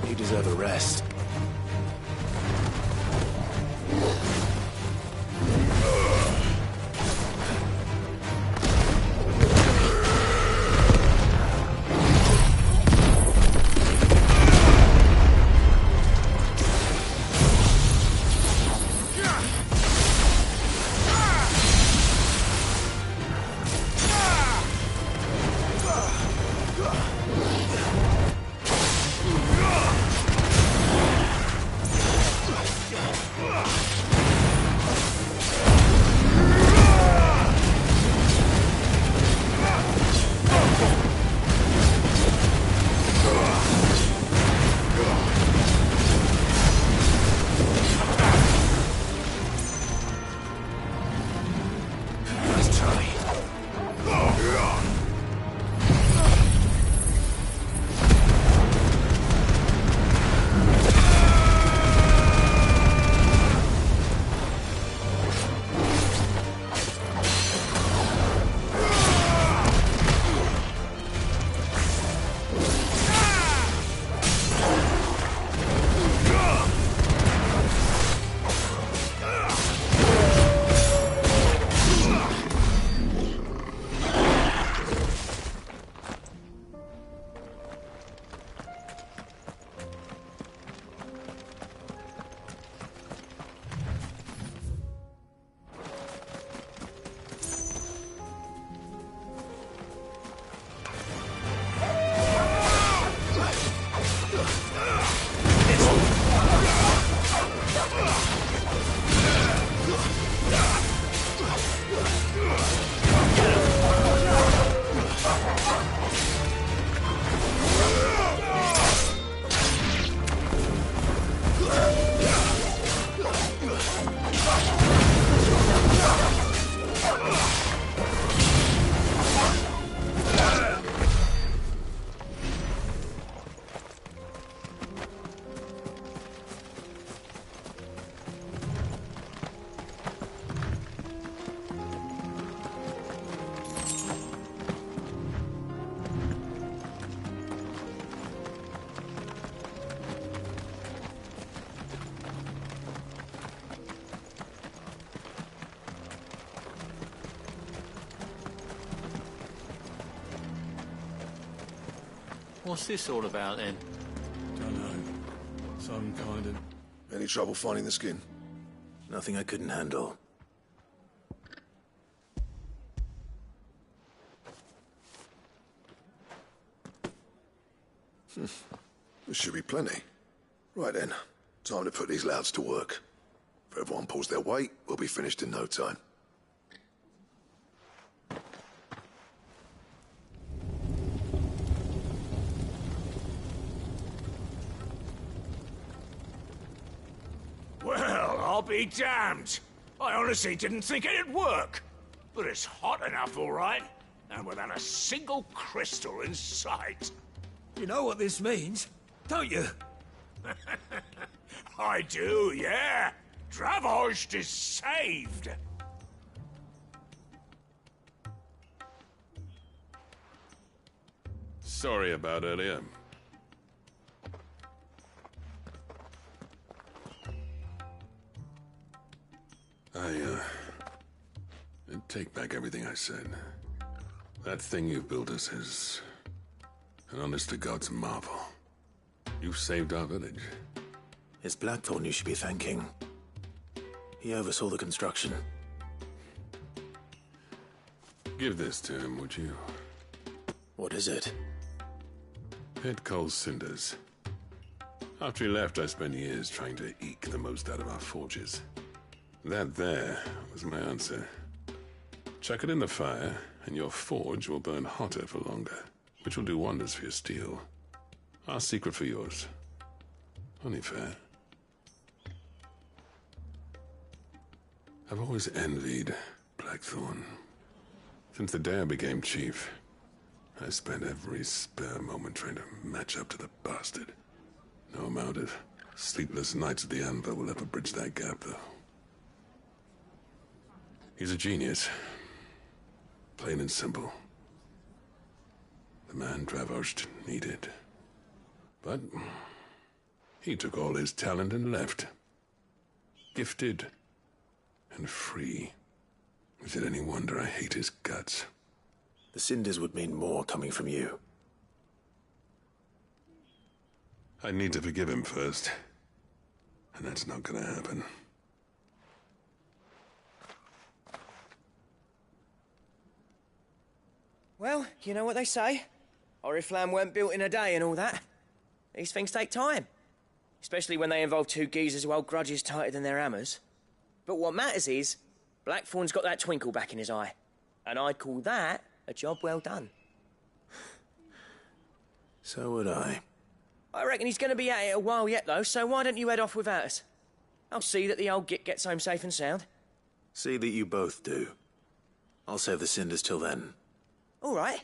You deserve a rest. What's this all about, then? Don't know. Some kind of... Any trouble finding the skin? Nothing I couldn't handle. There should be plenty. Right then, time to put these louds to work. If everyone pulls their weight, we'll be finished in no time. Well, I'll be damned. I honestly didn't think it'd work. But it's hot enough, all right. And without a single crystal in sight. You know what this means, don't you? I do, yeah. Dravost is saved. Sorry about earlier. I take back everything I said. That thing you built us is an honest-to-God's marvel. You've saved our village. It's Blackthorn you should be thanking. He oversaw the construction. Give this to him, would you? What is it? Pit Coal's cinders. After he left, I spent years trying to eke the most out of our forges. That there was my answer. Chuck it in the fire, and your forge will burn hotter for longer, which will do wonders for your steel. Our secret for yours. Only fair. I've always envied Blackthorn. Since the day I became chief, I spent every spare moment trying to match up to the bastard. No amount of sleepless nights at the anvil will ever bridge that gap, though. He's a genius. Plain and simple. The man Dravost needed. But he took all his talent and left. Gifted and free. Is it any wonder I hate his guts? The cinders would mean more coming from you. I need to forgive him first. And that's not gonna happen. Well, you know what they say. Oriflamme weren't built in a day and all that. These things take time. Especially when they involve two geezers who hold grudges tighter than their hammers. But what matters is, Blackthorn's got that twinkle back in his eye. And I'd call that a job well done. So would I. I reckon he's going to be at it a while yet, though, so why don't you head off without us? I'll see that the old git gets home safe and sound. See that you both do. I'll save the cinders till then. All right.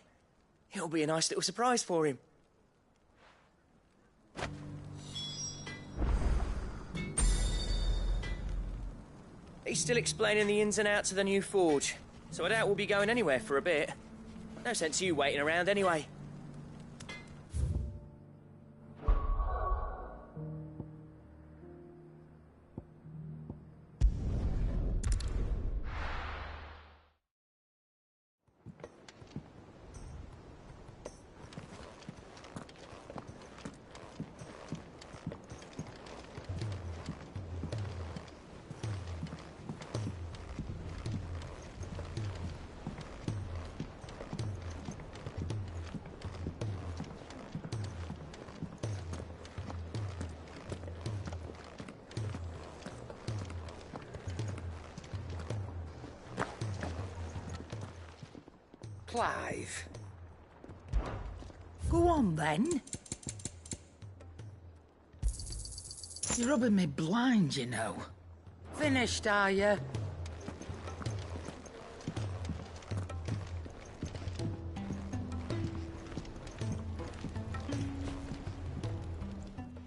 It'll be a nice little surprise for him. He's still explaining the ins and outs of the new forge, so I doubt we'll be going anywhere for a bit. No sense you waiting around anyway. Clive. Go on, then. You're rubbing me blind, you know. Finished, are you?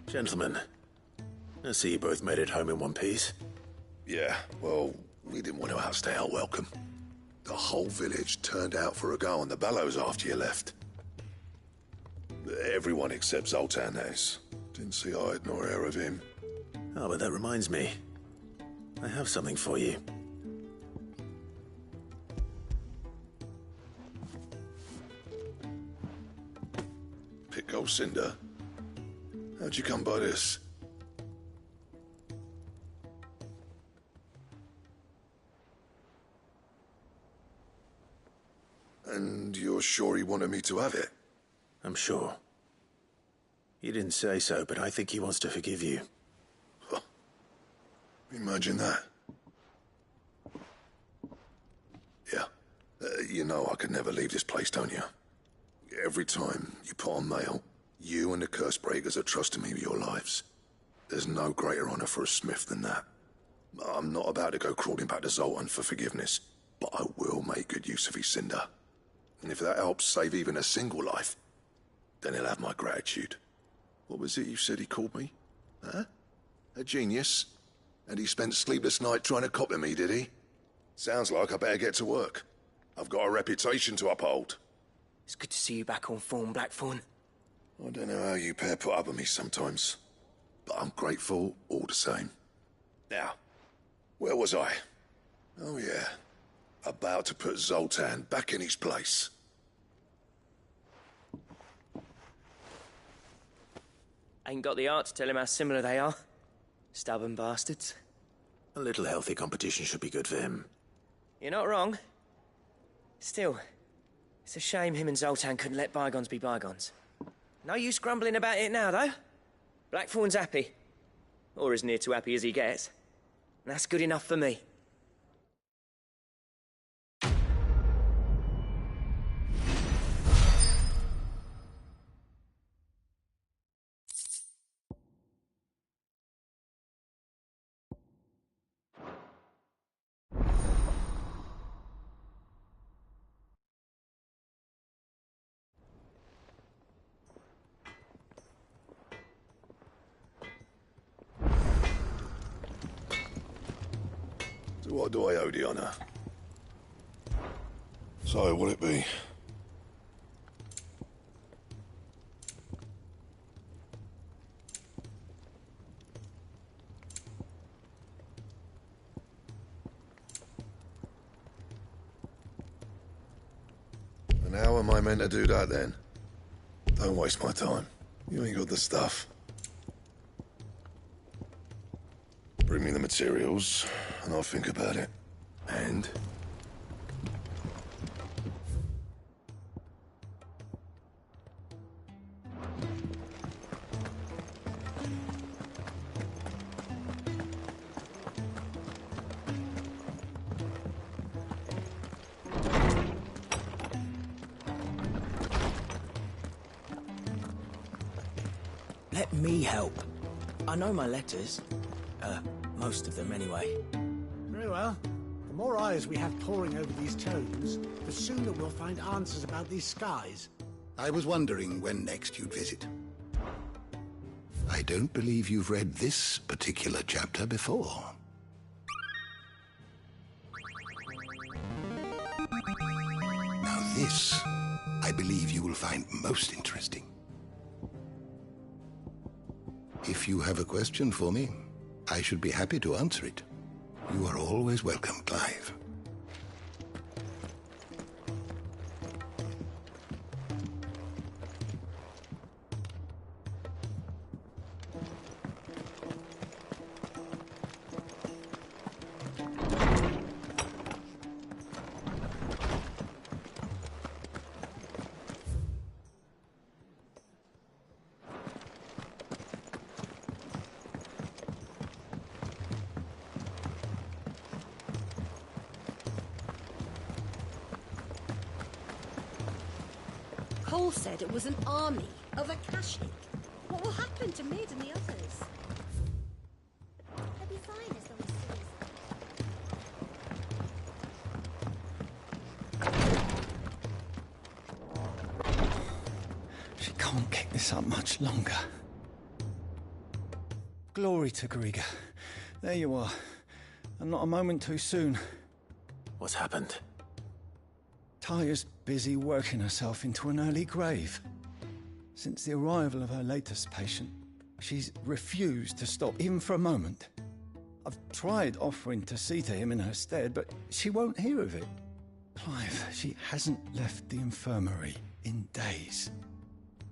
Gentlemen, I see you both made it home in one piece. Yeah, well, we didn't want to outstay our welcome. The whole village turned out for a go on the bellows after you left. Everyone except Zoltan, that is. Didn't see hide nor hair of him. Oh, but that reminds me. I have something for you. Pick old Cinder. How'd you come by this? And you're sure he wanted me to have it? I'm sure. He didn't say so, but I think he wants to forgive you. Huh. Imagine that. Yeah. You know I could never leave this place, don't you? Every time you put on mail, you and the Cursebreakers are trusting me with your lives. There's no greater honor for a smith than that. I'm not about to go crawling back to Zoltan for forgiveness, but I will make good use of his cinder. And if that helps save even a single life, then he'll have my gratitude. What was it you said he called me? Huh? A genius? And he spent sleepless night trying to copy me, did he? Sounds like I better get to work. I've got a reputation to uphold. It's good to see you back on form, Blackthorn. I don't know how you pair put up with me sometimes, but I'm grateful all the same. Now, where was I? Oh yeah, about to put Zoltan back in his place. Ain't got the art to tell him how similar they are. Stubborn bastards. A little healthy competition should be good for him. You're not wrong. Still, it's a shame him and Zoltan couldn't let bygones be bygones. No use grumbling about it now, though. Blackthorn's happy. Or as near to happy as he gets. And that's good enough for me. So what do I owe the honor? So, what'll it be? And how am I meant to do that, then? Don't waste my time. You ain't got the stuff. Bring me the materials, and I'll think about it. And? Let me help. I know my letters. Most of them, anyway. Very well. The more eyes we have poring over these tomes, the sooner we'll find answers about these skies. I was wondering when next you'd visit. I don't believe you've read this particular chapter before. Now this, I believe you will find most interesting. If you have a question for me, I should be happy to answer it. You are always welcome, Clive. Cole said it was an army of Akashic. What will happen to Mid and the others? They'll be fine as long as She can't keep this up much longer. Glory to Griga. There you are. And not a moment too soon. What's happened? Taya's busy working herself into an early grave. Since the arrival of her latest patient, she's refused to stop, even for a moment. I've tried offering to see to him in her stead, but she won't hear of it. Clive, she hasn't left the infirmary in days.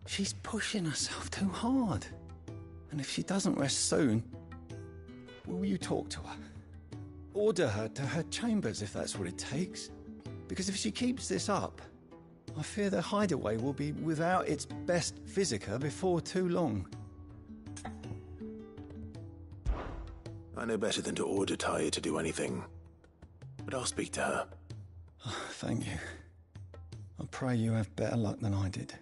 She's pushing herself too hard. And if she doesn't rest soon, will you talk to her? Order her to her chambers if that's what it takes. Because if she keeps this up, I fear the hideaway will be without its best visitor before too long. I know better than to order Tyre to do anything, but I'll speak to her. Thank you. I pray you have better luck than I did.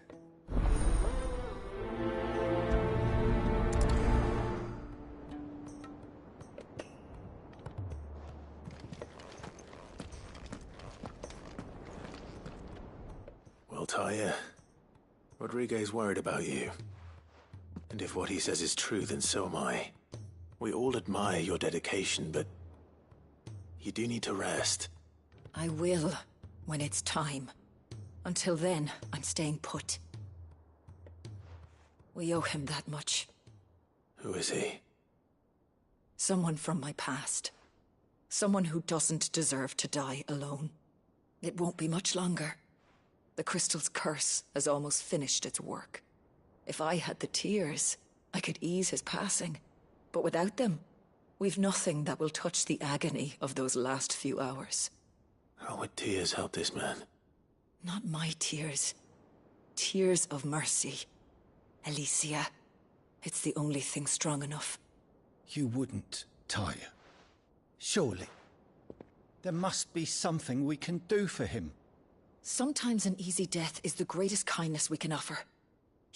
Well, Tyre, Rodriguez worried about you. And if what he says is true, then so am I. We all admire your dedication, but you do need to rest. I will, when it's time. Until then, I'm staying put. We owe him that much. Who is he? Someone from my past. Someone who doesn't deserve to die alone. It won't be much longer. The crystal's curse has almost finished its work. If I had the tears, I could ease his passing. But without them, we've nothing that will touch the agony of those last few hours. How would tears help this man? Not my tears. Tears of mercy. Alicia, it's the only thing strong enough. You wouldn't, Tyre. Surely. There must be something we can do for him. Sometimes an easy death is the greatest kindness we can offer.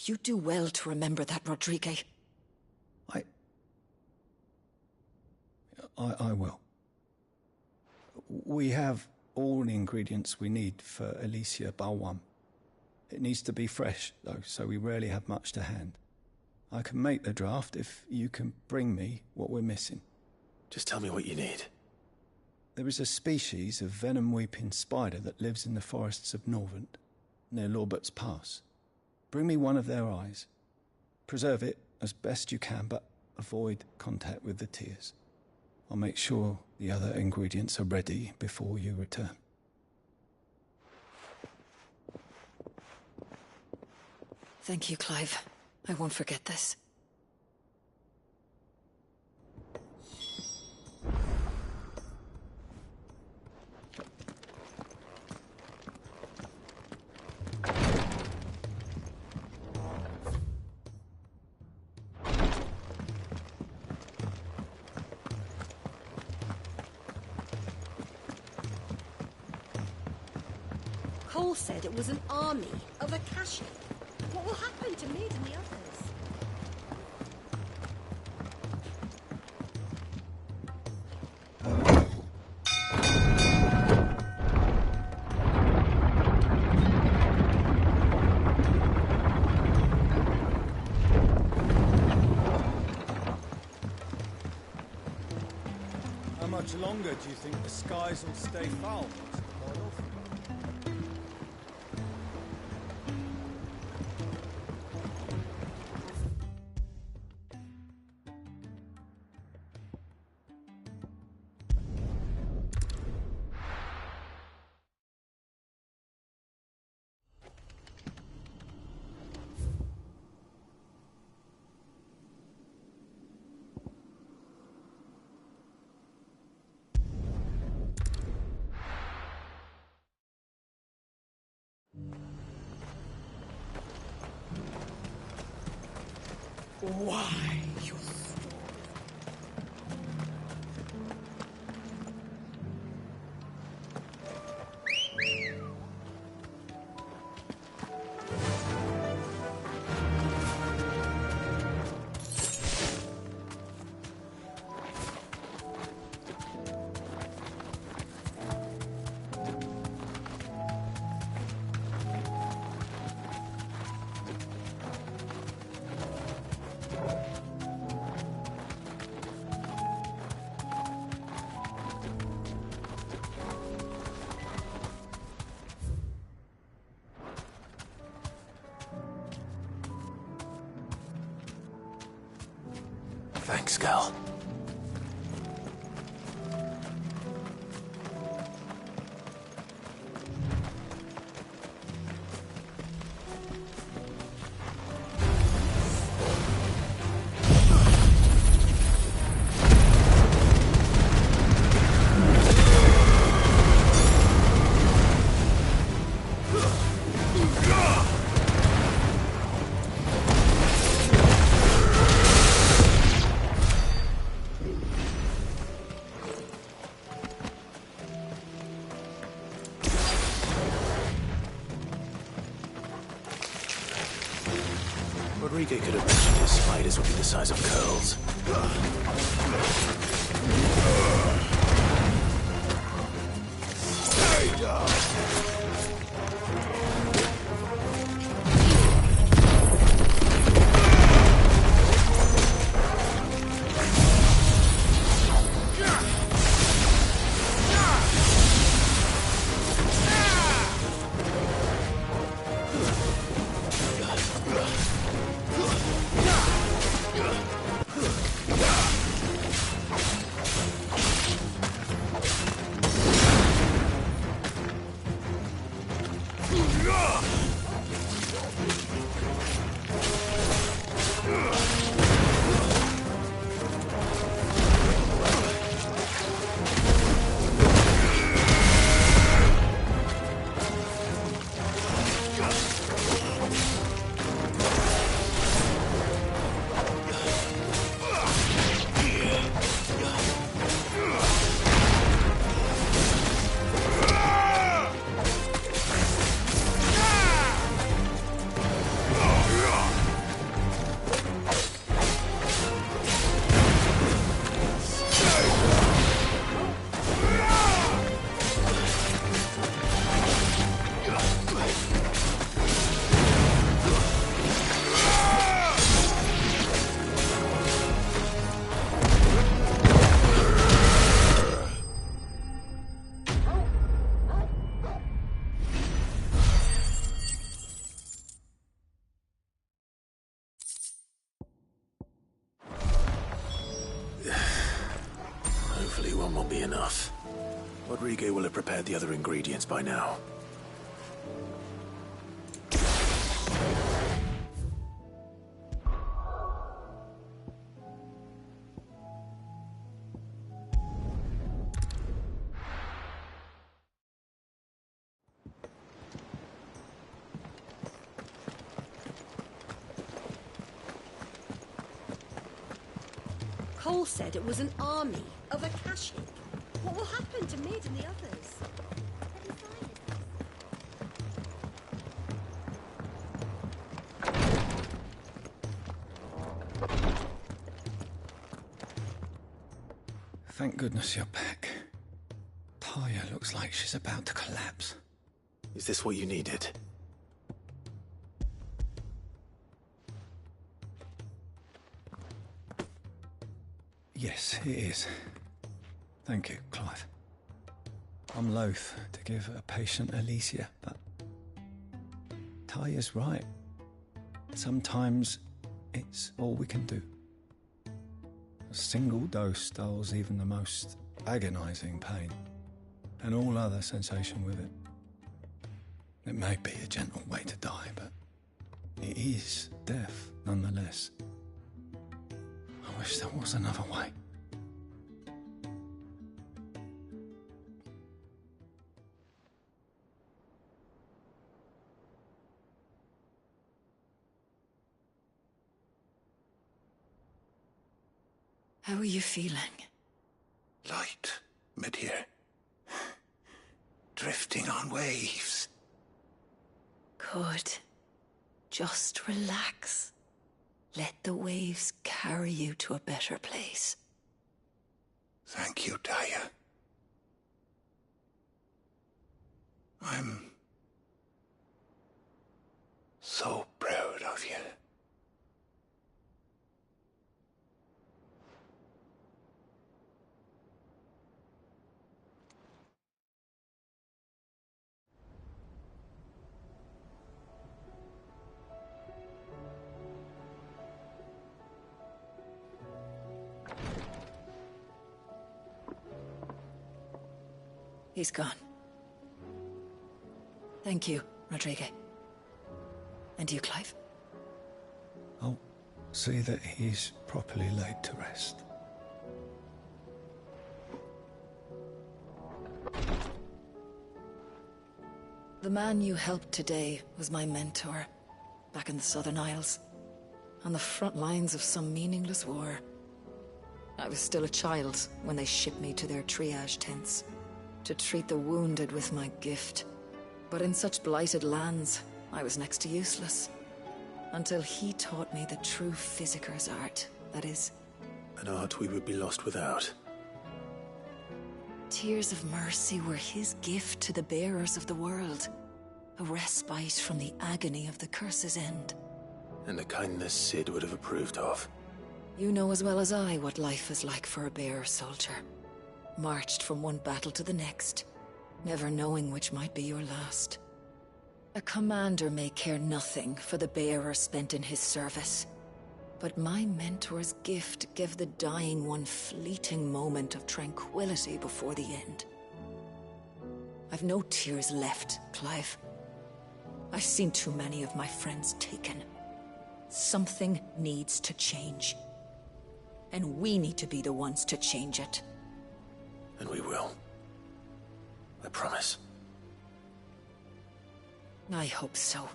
You do well to remember that, Rodriguez. I will. We have all the ingredients we need for Alicia Balwam. It needs to be fresh, though, so we rarely have much to hand. I can make the draft if you can bring me what we're missing. Just tell me what you need. There is a species of venom-weeping spider that lives in the forests of Norvent, near Lorbert's Pass. Bring me one of their eyes. Preserve it as best you can, but avoid contact with the tears. I'll make sure the other ingredients are ready before you return. Thank you, Clive. I won't forget this. Cole said it was an army of Akashic. What will happen to Mid and the others? How much longer do you think the skies will stay foul, Mr. Boyle? Why, you... Thanks, Cal. Rodriguez could have mentioned his spiders would be the size of curls. Hopefully one will be enough. Rodriguez will have prepared the other ingredients by now. Cole said it was an army of Akashic. What will happen to Mid and the others? Thank goodness you're back. Taya looks like she's about to collapse. Is this what you needed? Yes, it is. Thank you, Clive. I'm loath to give a patient Alicia, but Taya's right. Sometimes it's all we can do. A single dose dulls even the most agonizing pain, and all other sensation with it. It may be a gentle way to die, but it is death nonetheless. I wish there was another way. How are you feeling? Light, mid-here. Drifting on waves. Good. Just relax. Let the waves carry you to a better place. Thank you, Taya. I'm so proud of you. He's gone. Thank you, Rodriguez. And you, Clive? I'll see that he's properly laid to rest. The man you helped today was my mentor, back in the Southern Isles, on the front lines of some meaningless war. I was still a child when they shipped me to their triage tents, to treat the wounded with my gift. But in such blighted lands, I was next to useless. Until he taught me the true physicker's art, that is. An art we would be lost without. Tears of mercy were his gift to the bearers of the world. A respite from the agony of the curse's end. And a kindness Sid would have approved of. You know as well as I what life is like for a bearer soldier. Marched from one battle to the next, never knowing which might be your last. A commander may care nothing for the bearer spent in his service. But my mentor's gift gave the dying one fleeting moment of tranquility before the end. I've no tears left, Clive. I've seen too many of my friends taken. Something needs to change. And we need to be the ones to change it. And we will. I promise. I hope so.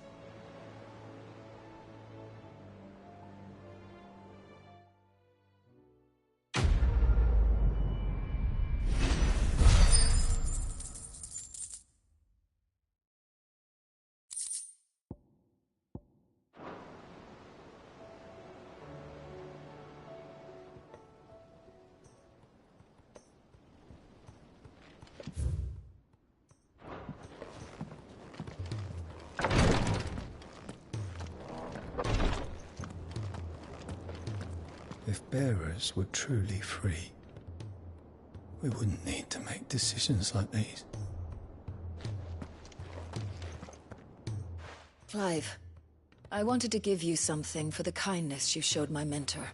If bearers were truly free, we wouldn't need to make decisions like these. Clive, I wanted to give you something for the kindness you showed my mentor.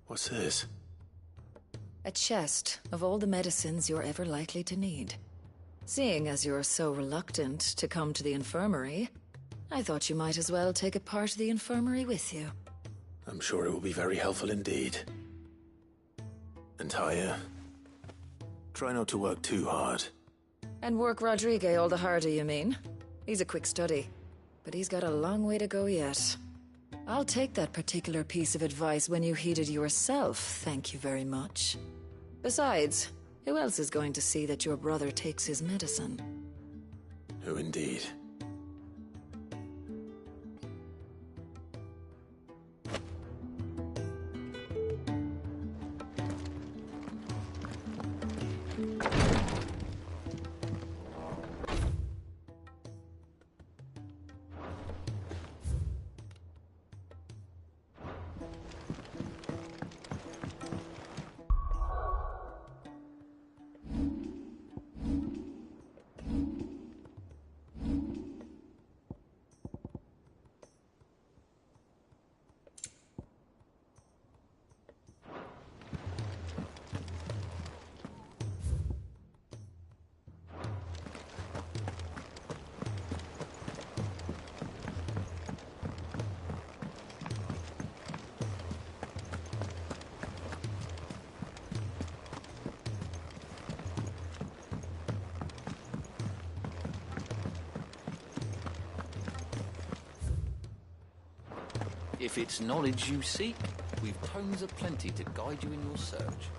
What's this? A chest of all the medicines you're ever likely to need. Seeing as you're so reluctant to come to the infirmary, I thought you might as well take a part of the infirmary with you. I'm sure it will be very helpful indeed. And Taya, try not to work too hard. And work Rodrigue all the harder, you mean? He's a quick study, but he's got a long way to go yet. I'll take that particular piece of advice when you heed it yourself, thank you very much. Besides, who else is going to see that your brother takes his medicine? Who indeed? If it's knowledge you seek, we've tomes aplenty to guide you in your search.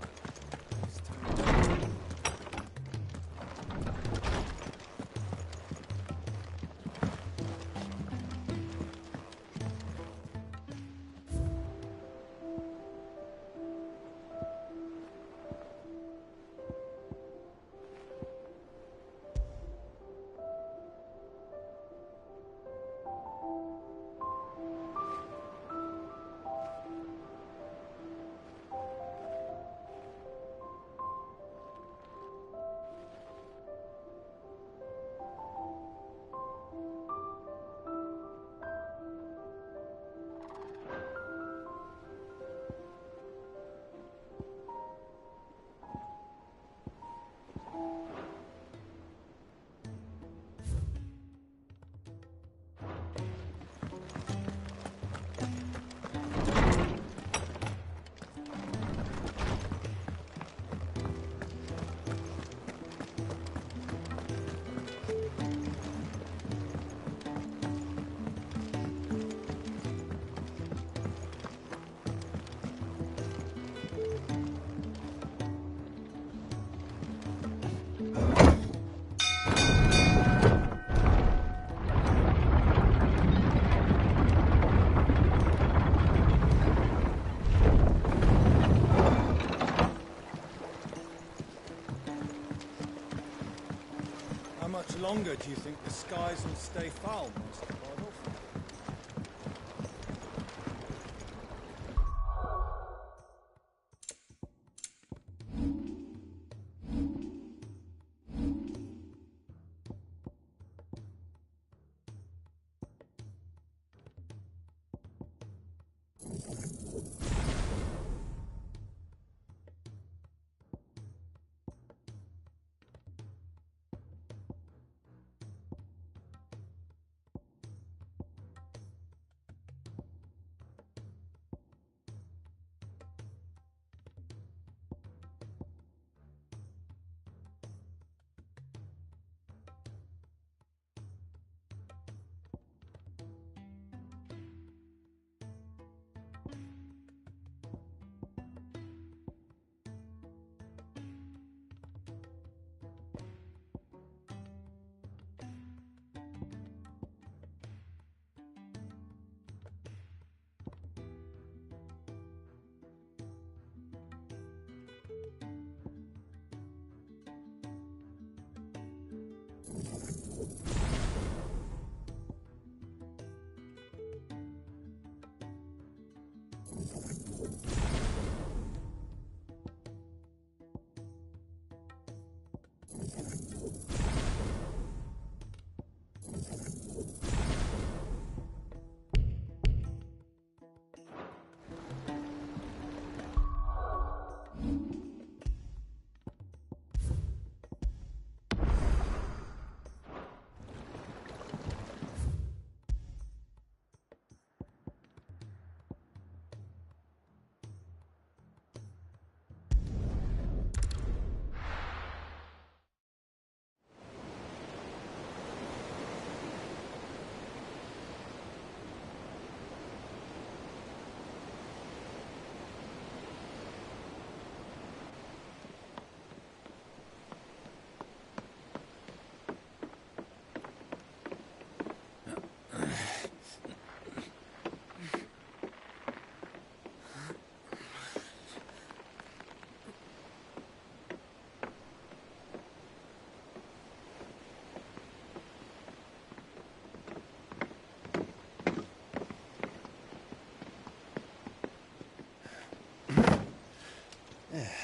much longer do you think the skies will stay foul, Master Bardolph?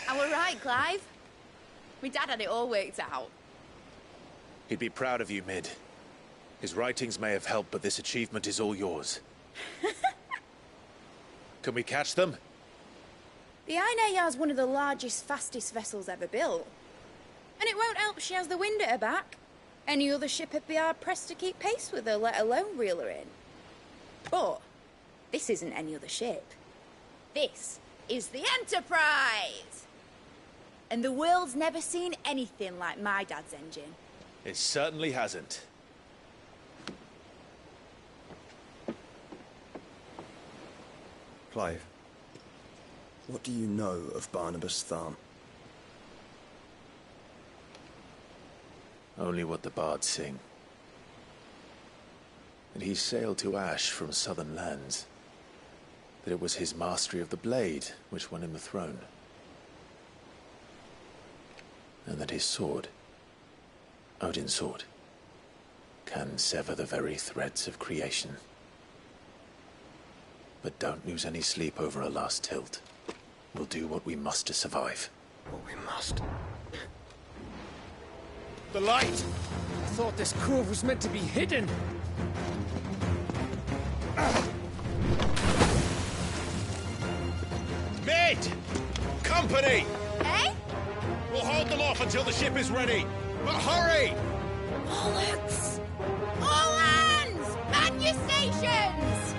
All right, Clive. My dad had it all worked out. He'd be proud of you, Mid. His writings may have helped, but this achievement is all yours. Can we catch them? The Aina is one of the largest, fastest vessels ever built. And it won't help she has the wind at her back. Any other ship would be hard-pressed to keep pace with her, let alone reel her in. But this isn't any other ship. This is the Enterprise! And the world's never seen anything like my dad's engine. It certainly hasn't. Clive, what do you know of Barnabas Tharm? Only what the bards sing. And he sailed to Ash from southern lands. That it was his mastery of the blade which won him the throne. And that his sword, Odin's sword, can sever the very threads of creation. But don't lose any sleep over a last tilt. We'll do what we must to survive. What we must. The light! I thought this cove was meant to be hidden. Mid! Company! Eh? We'll hold them off until the ship is ready. But hurry! Bollocks! All hands! Man your stations!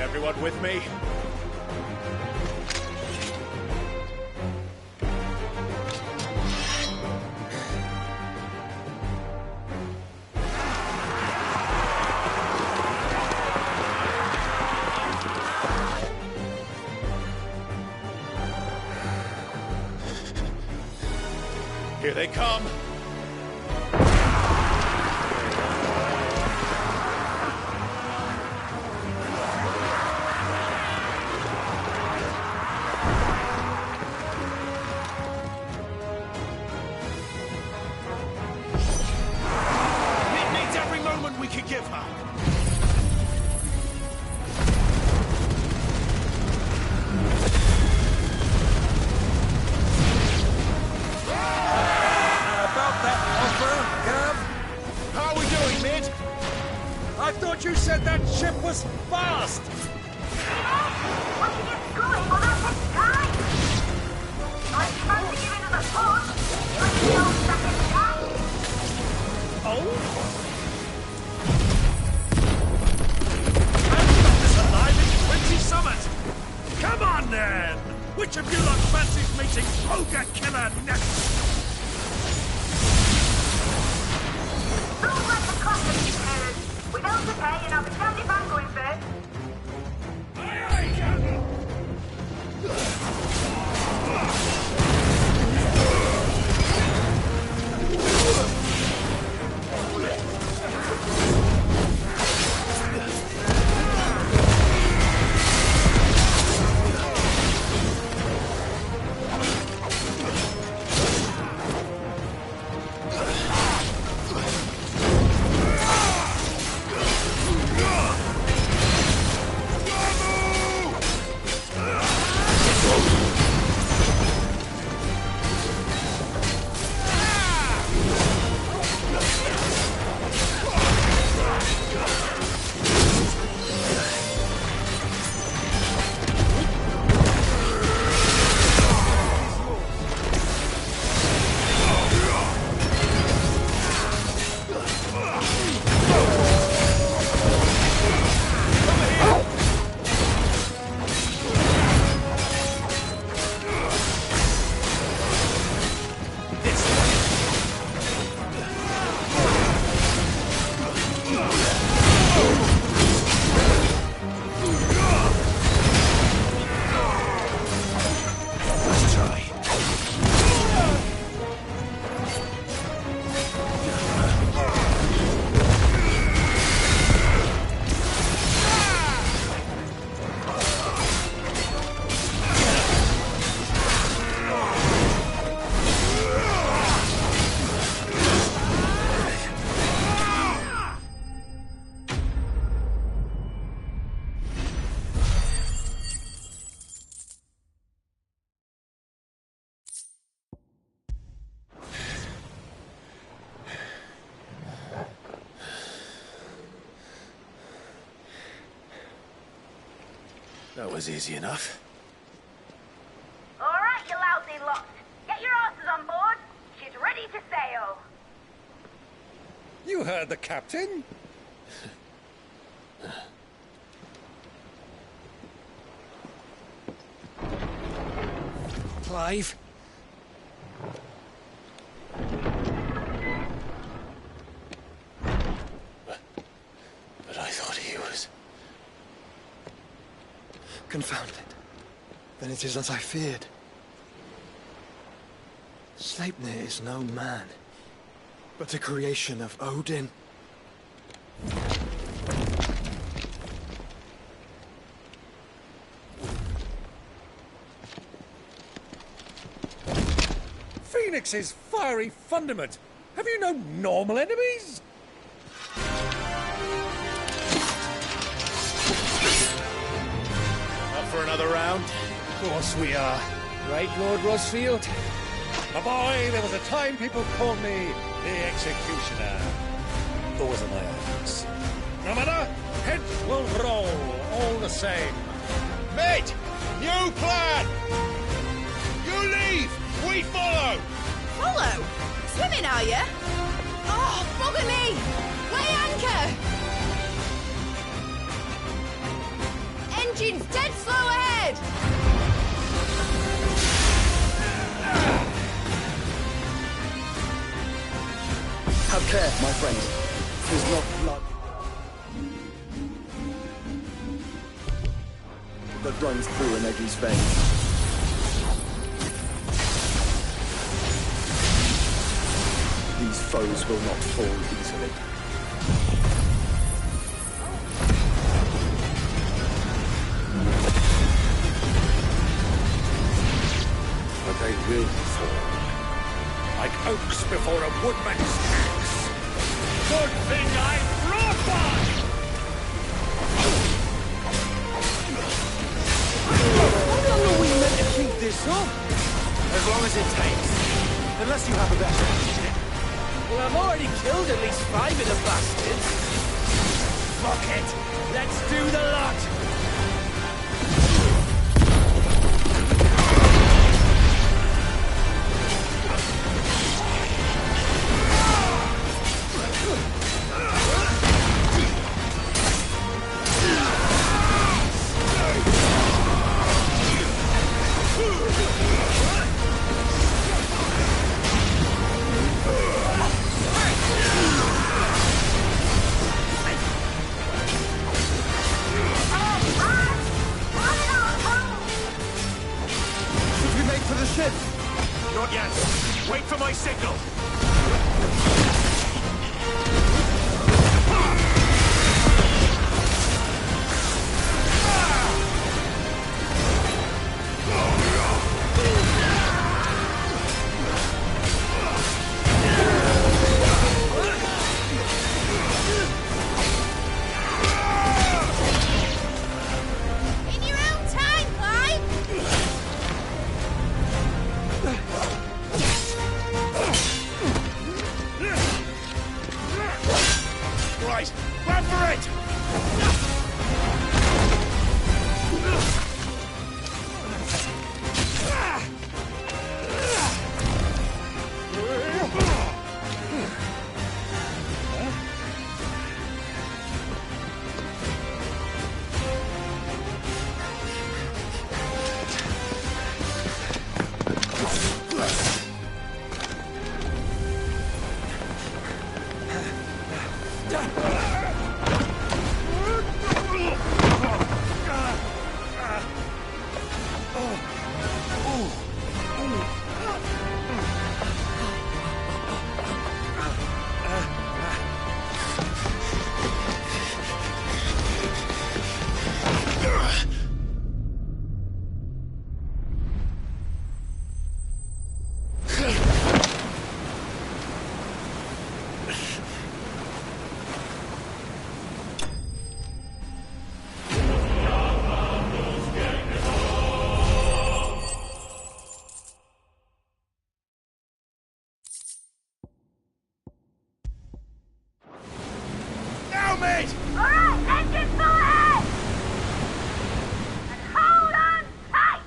Everyone with me? Here they come. About that offer, Gav? How are we doing, Mid? I thought you said that ship was fast! Oh? Man's alive in 20 summers! Come on, then! Which of you lot fancies meeting Ogre Killer next? Don't let the customs errors. We don't to pay and I'll be damned if I'm going first. Aye, aye, Captain! That was easy enough. All right, you lousy lot. Get your asses on board. She's ready to sail. You heard the captain. Clive? But I thought he was... Confounded. Then it is as I feared. Sleipnir is no man, but a creation of Odin. Phoenix's fiery fundament. Have you no normal enemies? Up for another round? Of course we are. Right, Lord Rosfield? My boy, there was a time people called me the Executioner. Those are my acts. No matter, heads will roll all the same. Mate! New plan! You leave! We follow! Follow? Swimming, are you? Oh, bugger me! Weigh anchor! Engine's dead slow ahead! Have care, my friend. 'Tis not blood that runs through an Eddie's veins. These foes will not fall easily. But they will fall. Like oaks before a woodman's axe. Good thing I brought one! as it takes. Unless you have a better idea. Well, I've already killed at least 5 of the bastards. Fuck it! Let's do the lot! Not yet. Wait for my signal. In your own time, Clive! Right, run for it! Now, mate! Alright, engine full ahead! And hold on tight!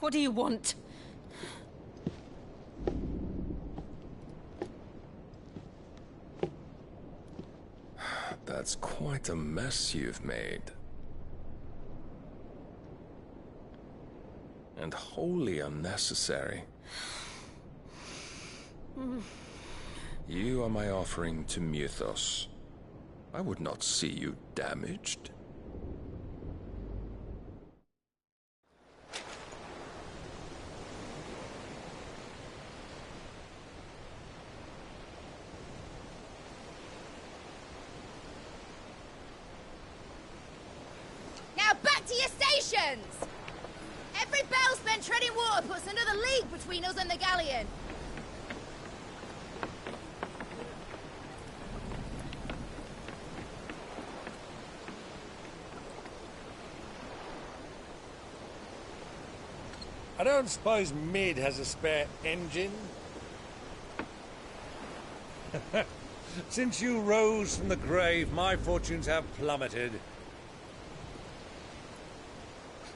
What do you want? That's quite a mess you've made. And wholly unnecessary. You are my offering to Mythos. I would not see you damaged. Now back to your stations! Every bell spent treading water puts another league between us and the galleon. I don't suppose Mid has a spare engine? Since you rose from the grave, my fortunes have plummeted.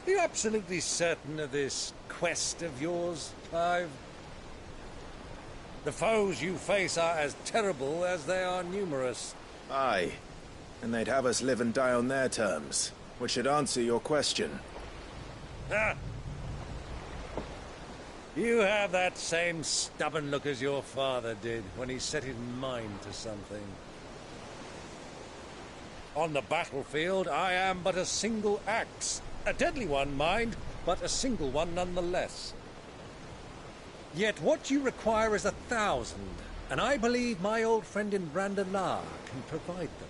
Are you absolutely certain of this quest of yours, Clive? The foes you face are as terrible as they are numerous. Aye. And they'd have us live and die on their terms, which should answer your question. Ha! You have that same stubborn look as your father did when he set his mind to something. On the battlefield, I am but a single axe. A deadly one, mind, but a single one nonetheless. Yet what you require is 1,000, and I believe my old friend in Brandalar can provide them.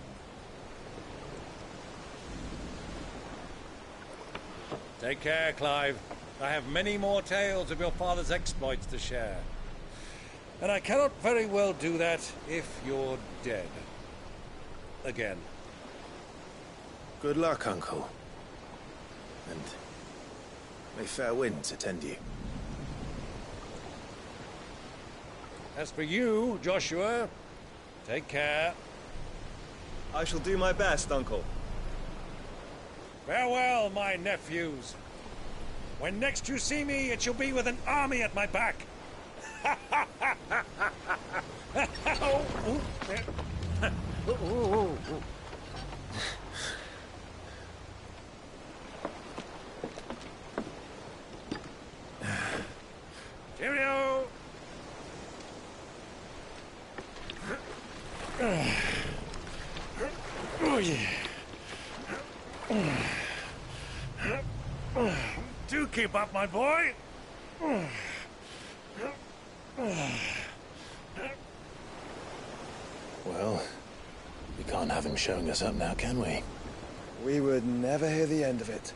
Take care, Clive. I have many more tales of your father's exploits to share. And I cannot very well do that if you're dead. Again. Good luck, Uncle. And may fair winds attend you. As for you, Joshua, take care. I shall do my best, Uncle. Farewell, my nephews. When next you see me, it shall be with an army at my back. Cheerio! Oh, yeah. Do keep up, my boy. Well, we can't have him showing us up now, can we? We would never hear the end of it.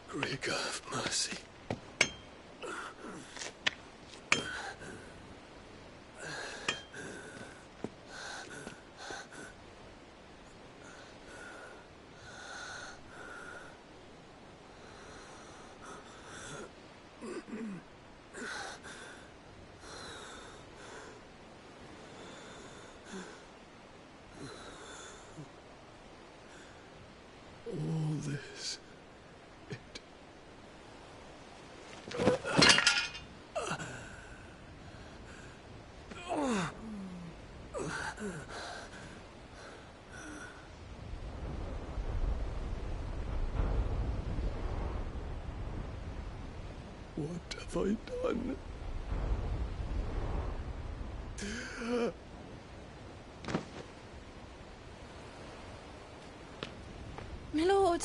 Greek of mercy. All this. What have I done? My lord.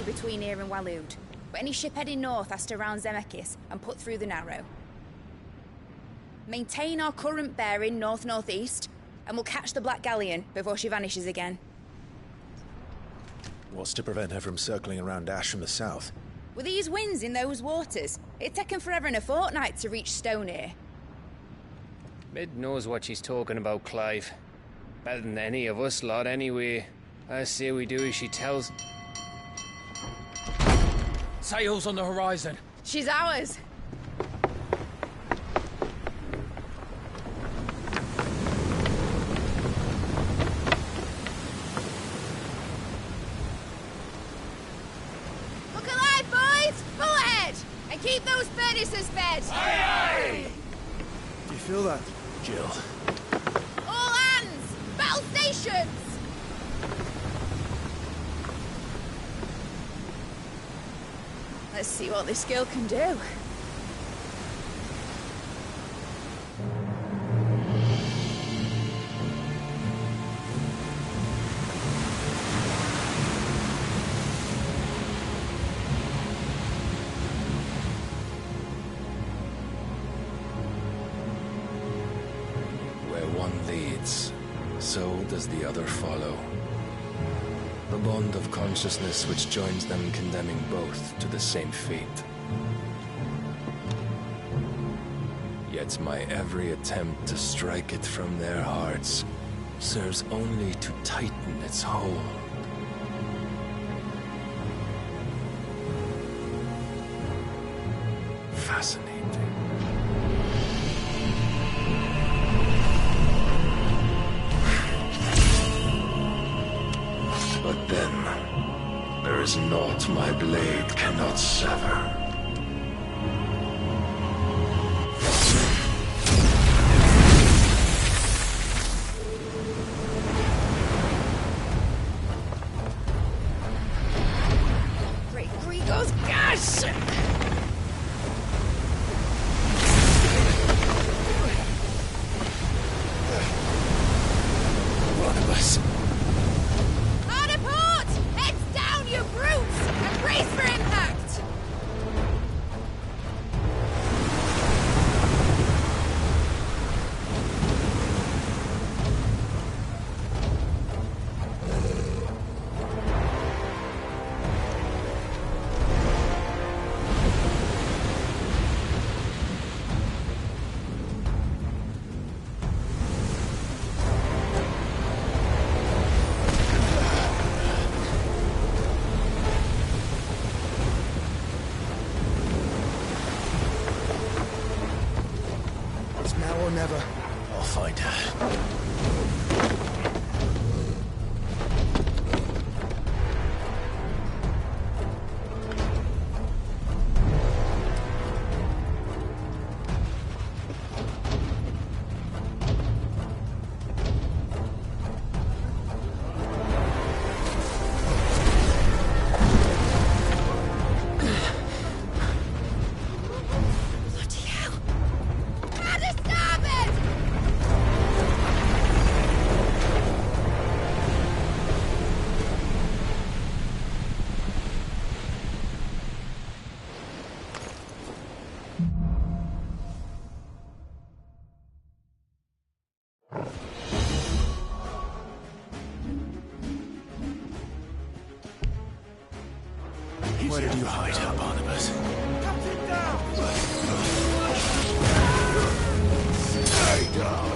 Between here and Waloed, but any ship heading north has to round Zemeckis and put through the Narrow. Maintain our current bearing north-northeast, and we'll catch the Black Galleon before she vanishes again. What's to prevent her from circling around Ash from the south? With these winds in those waters, it'd taken forever and a fortnight to reach Stonehenge. Mid knows what she's talking about, Clive. Better than any of us lot, anyway. I say we do as she tells. Sails on the horizon. She's ours. Look alive, boys! Pull ahead! And keep those furnaces fed! Aye, aye! Do you feel that? Jill. All hands! Battle stations! Let's see what this girl can do. one leads, so does the other follow. The bond of consciousness which joins them condemning both to the same fate. Yet my every attempt to strike it from their hearts serves only to tighten its hold. Fascinating. But then, there is naught my blade cannot sever. Great Grigos, gosh! Barnabas. Hard a port! Heads down, you brutes! And brace for impact! It's now or never. I'll find her. Bloody hell! How to stop it! Where did you hide her, Barnabas? Stay down!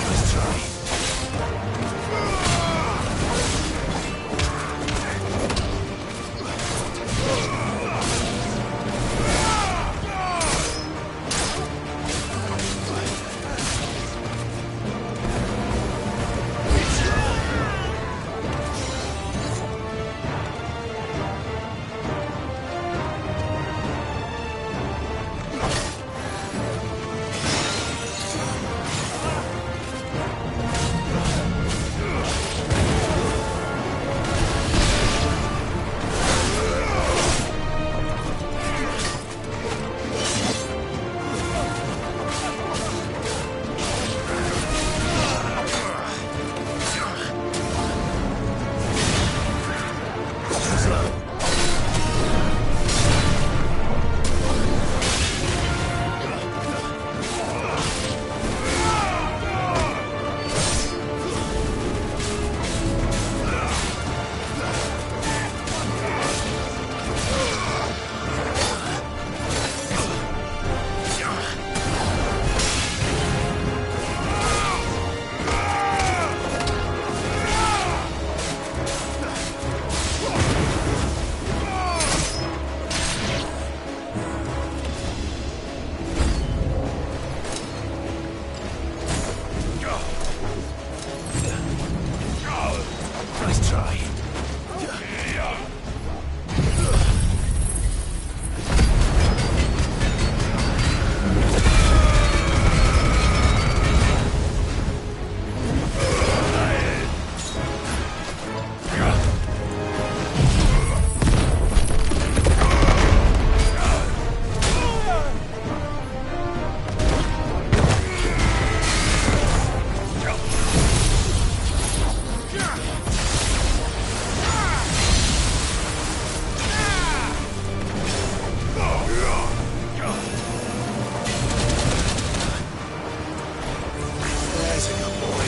Let's try. There's a good boy.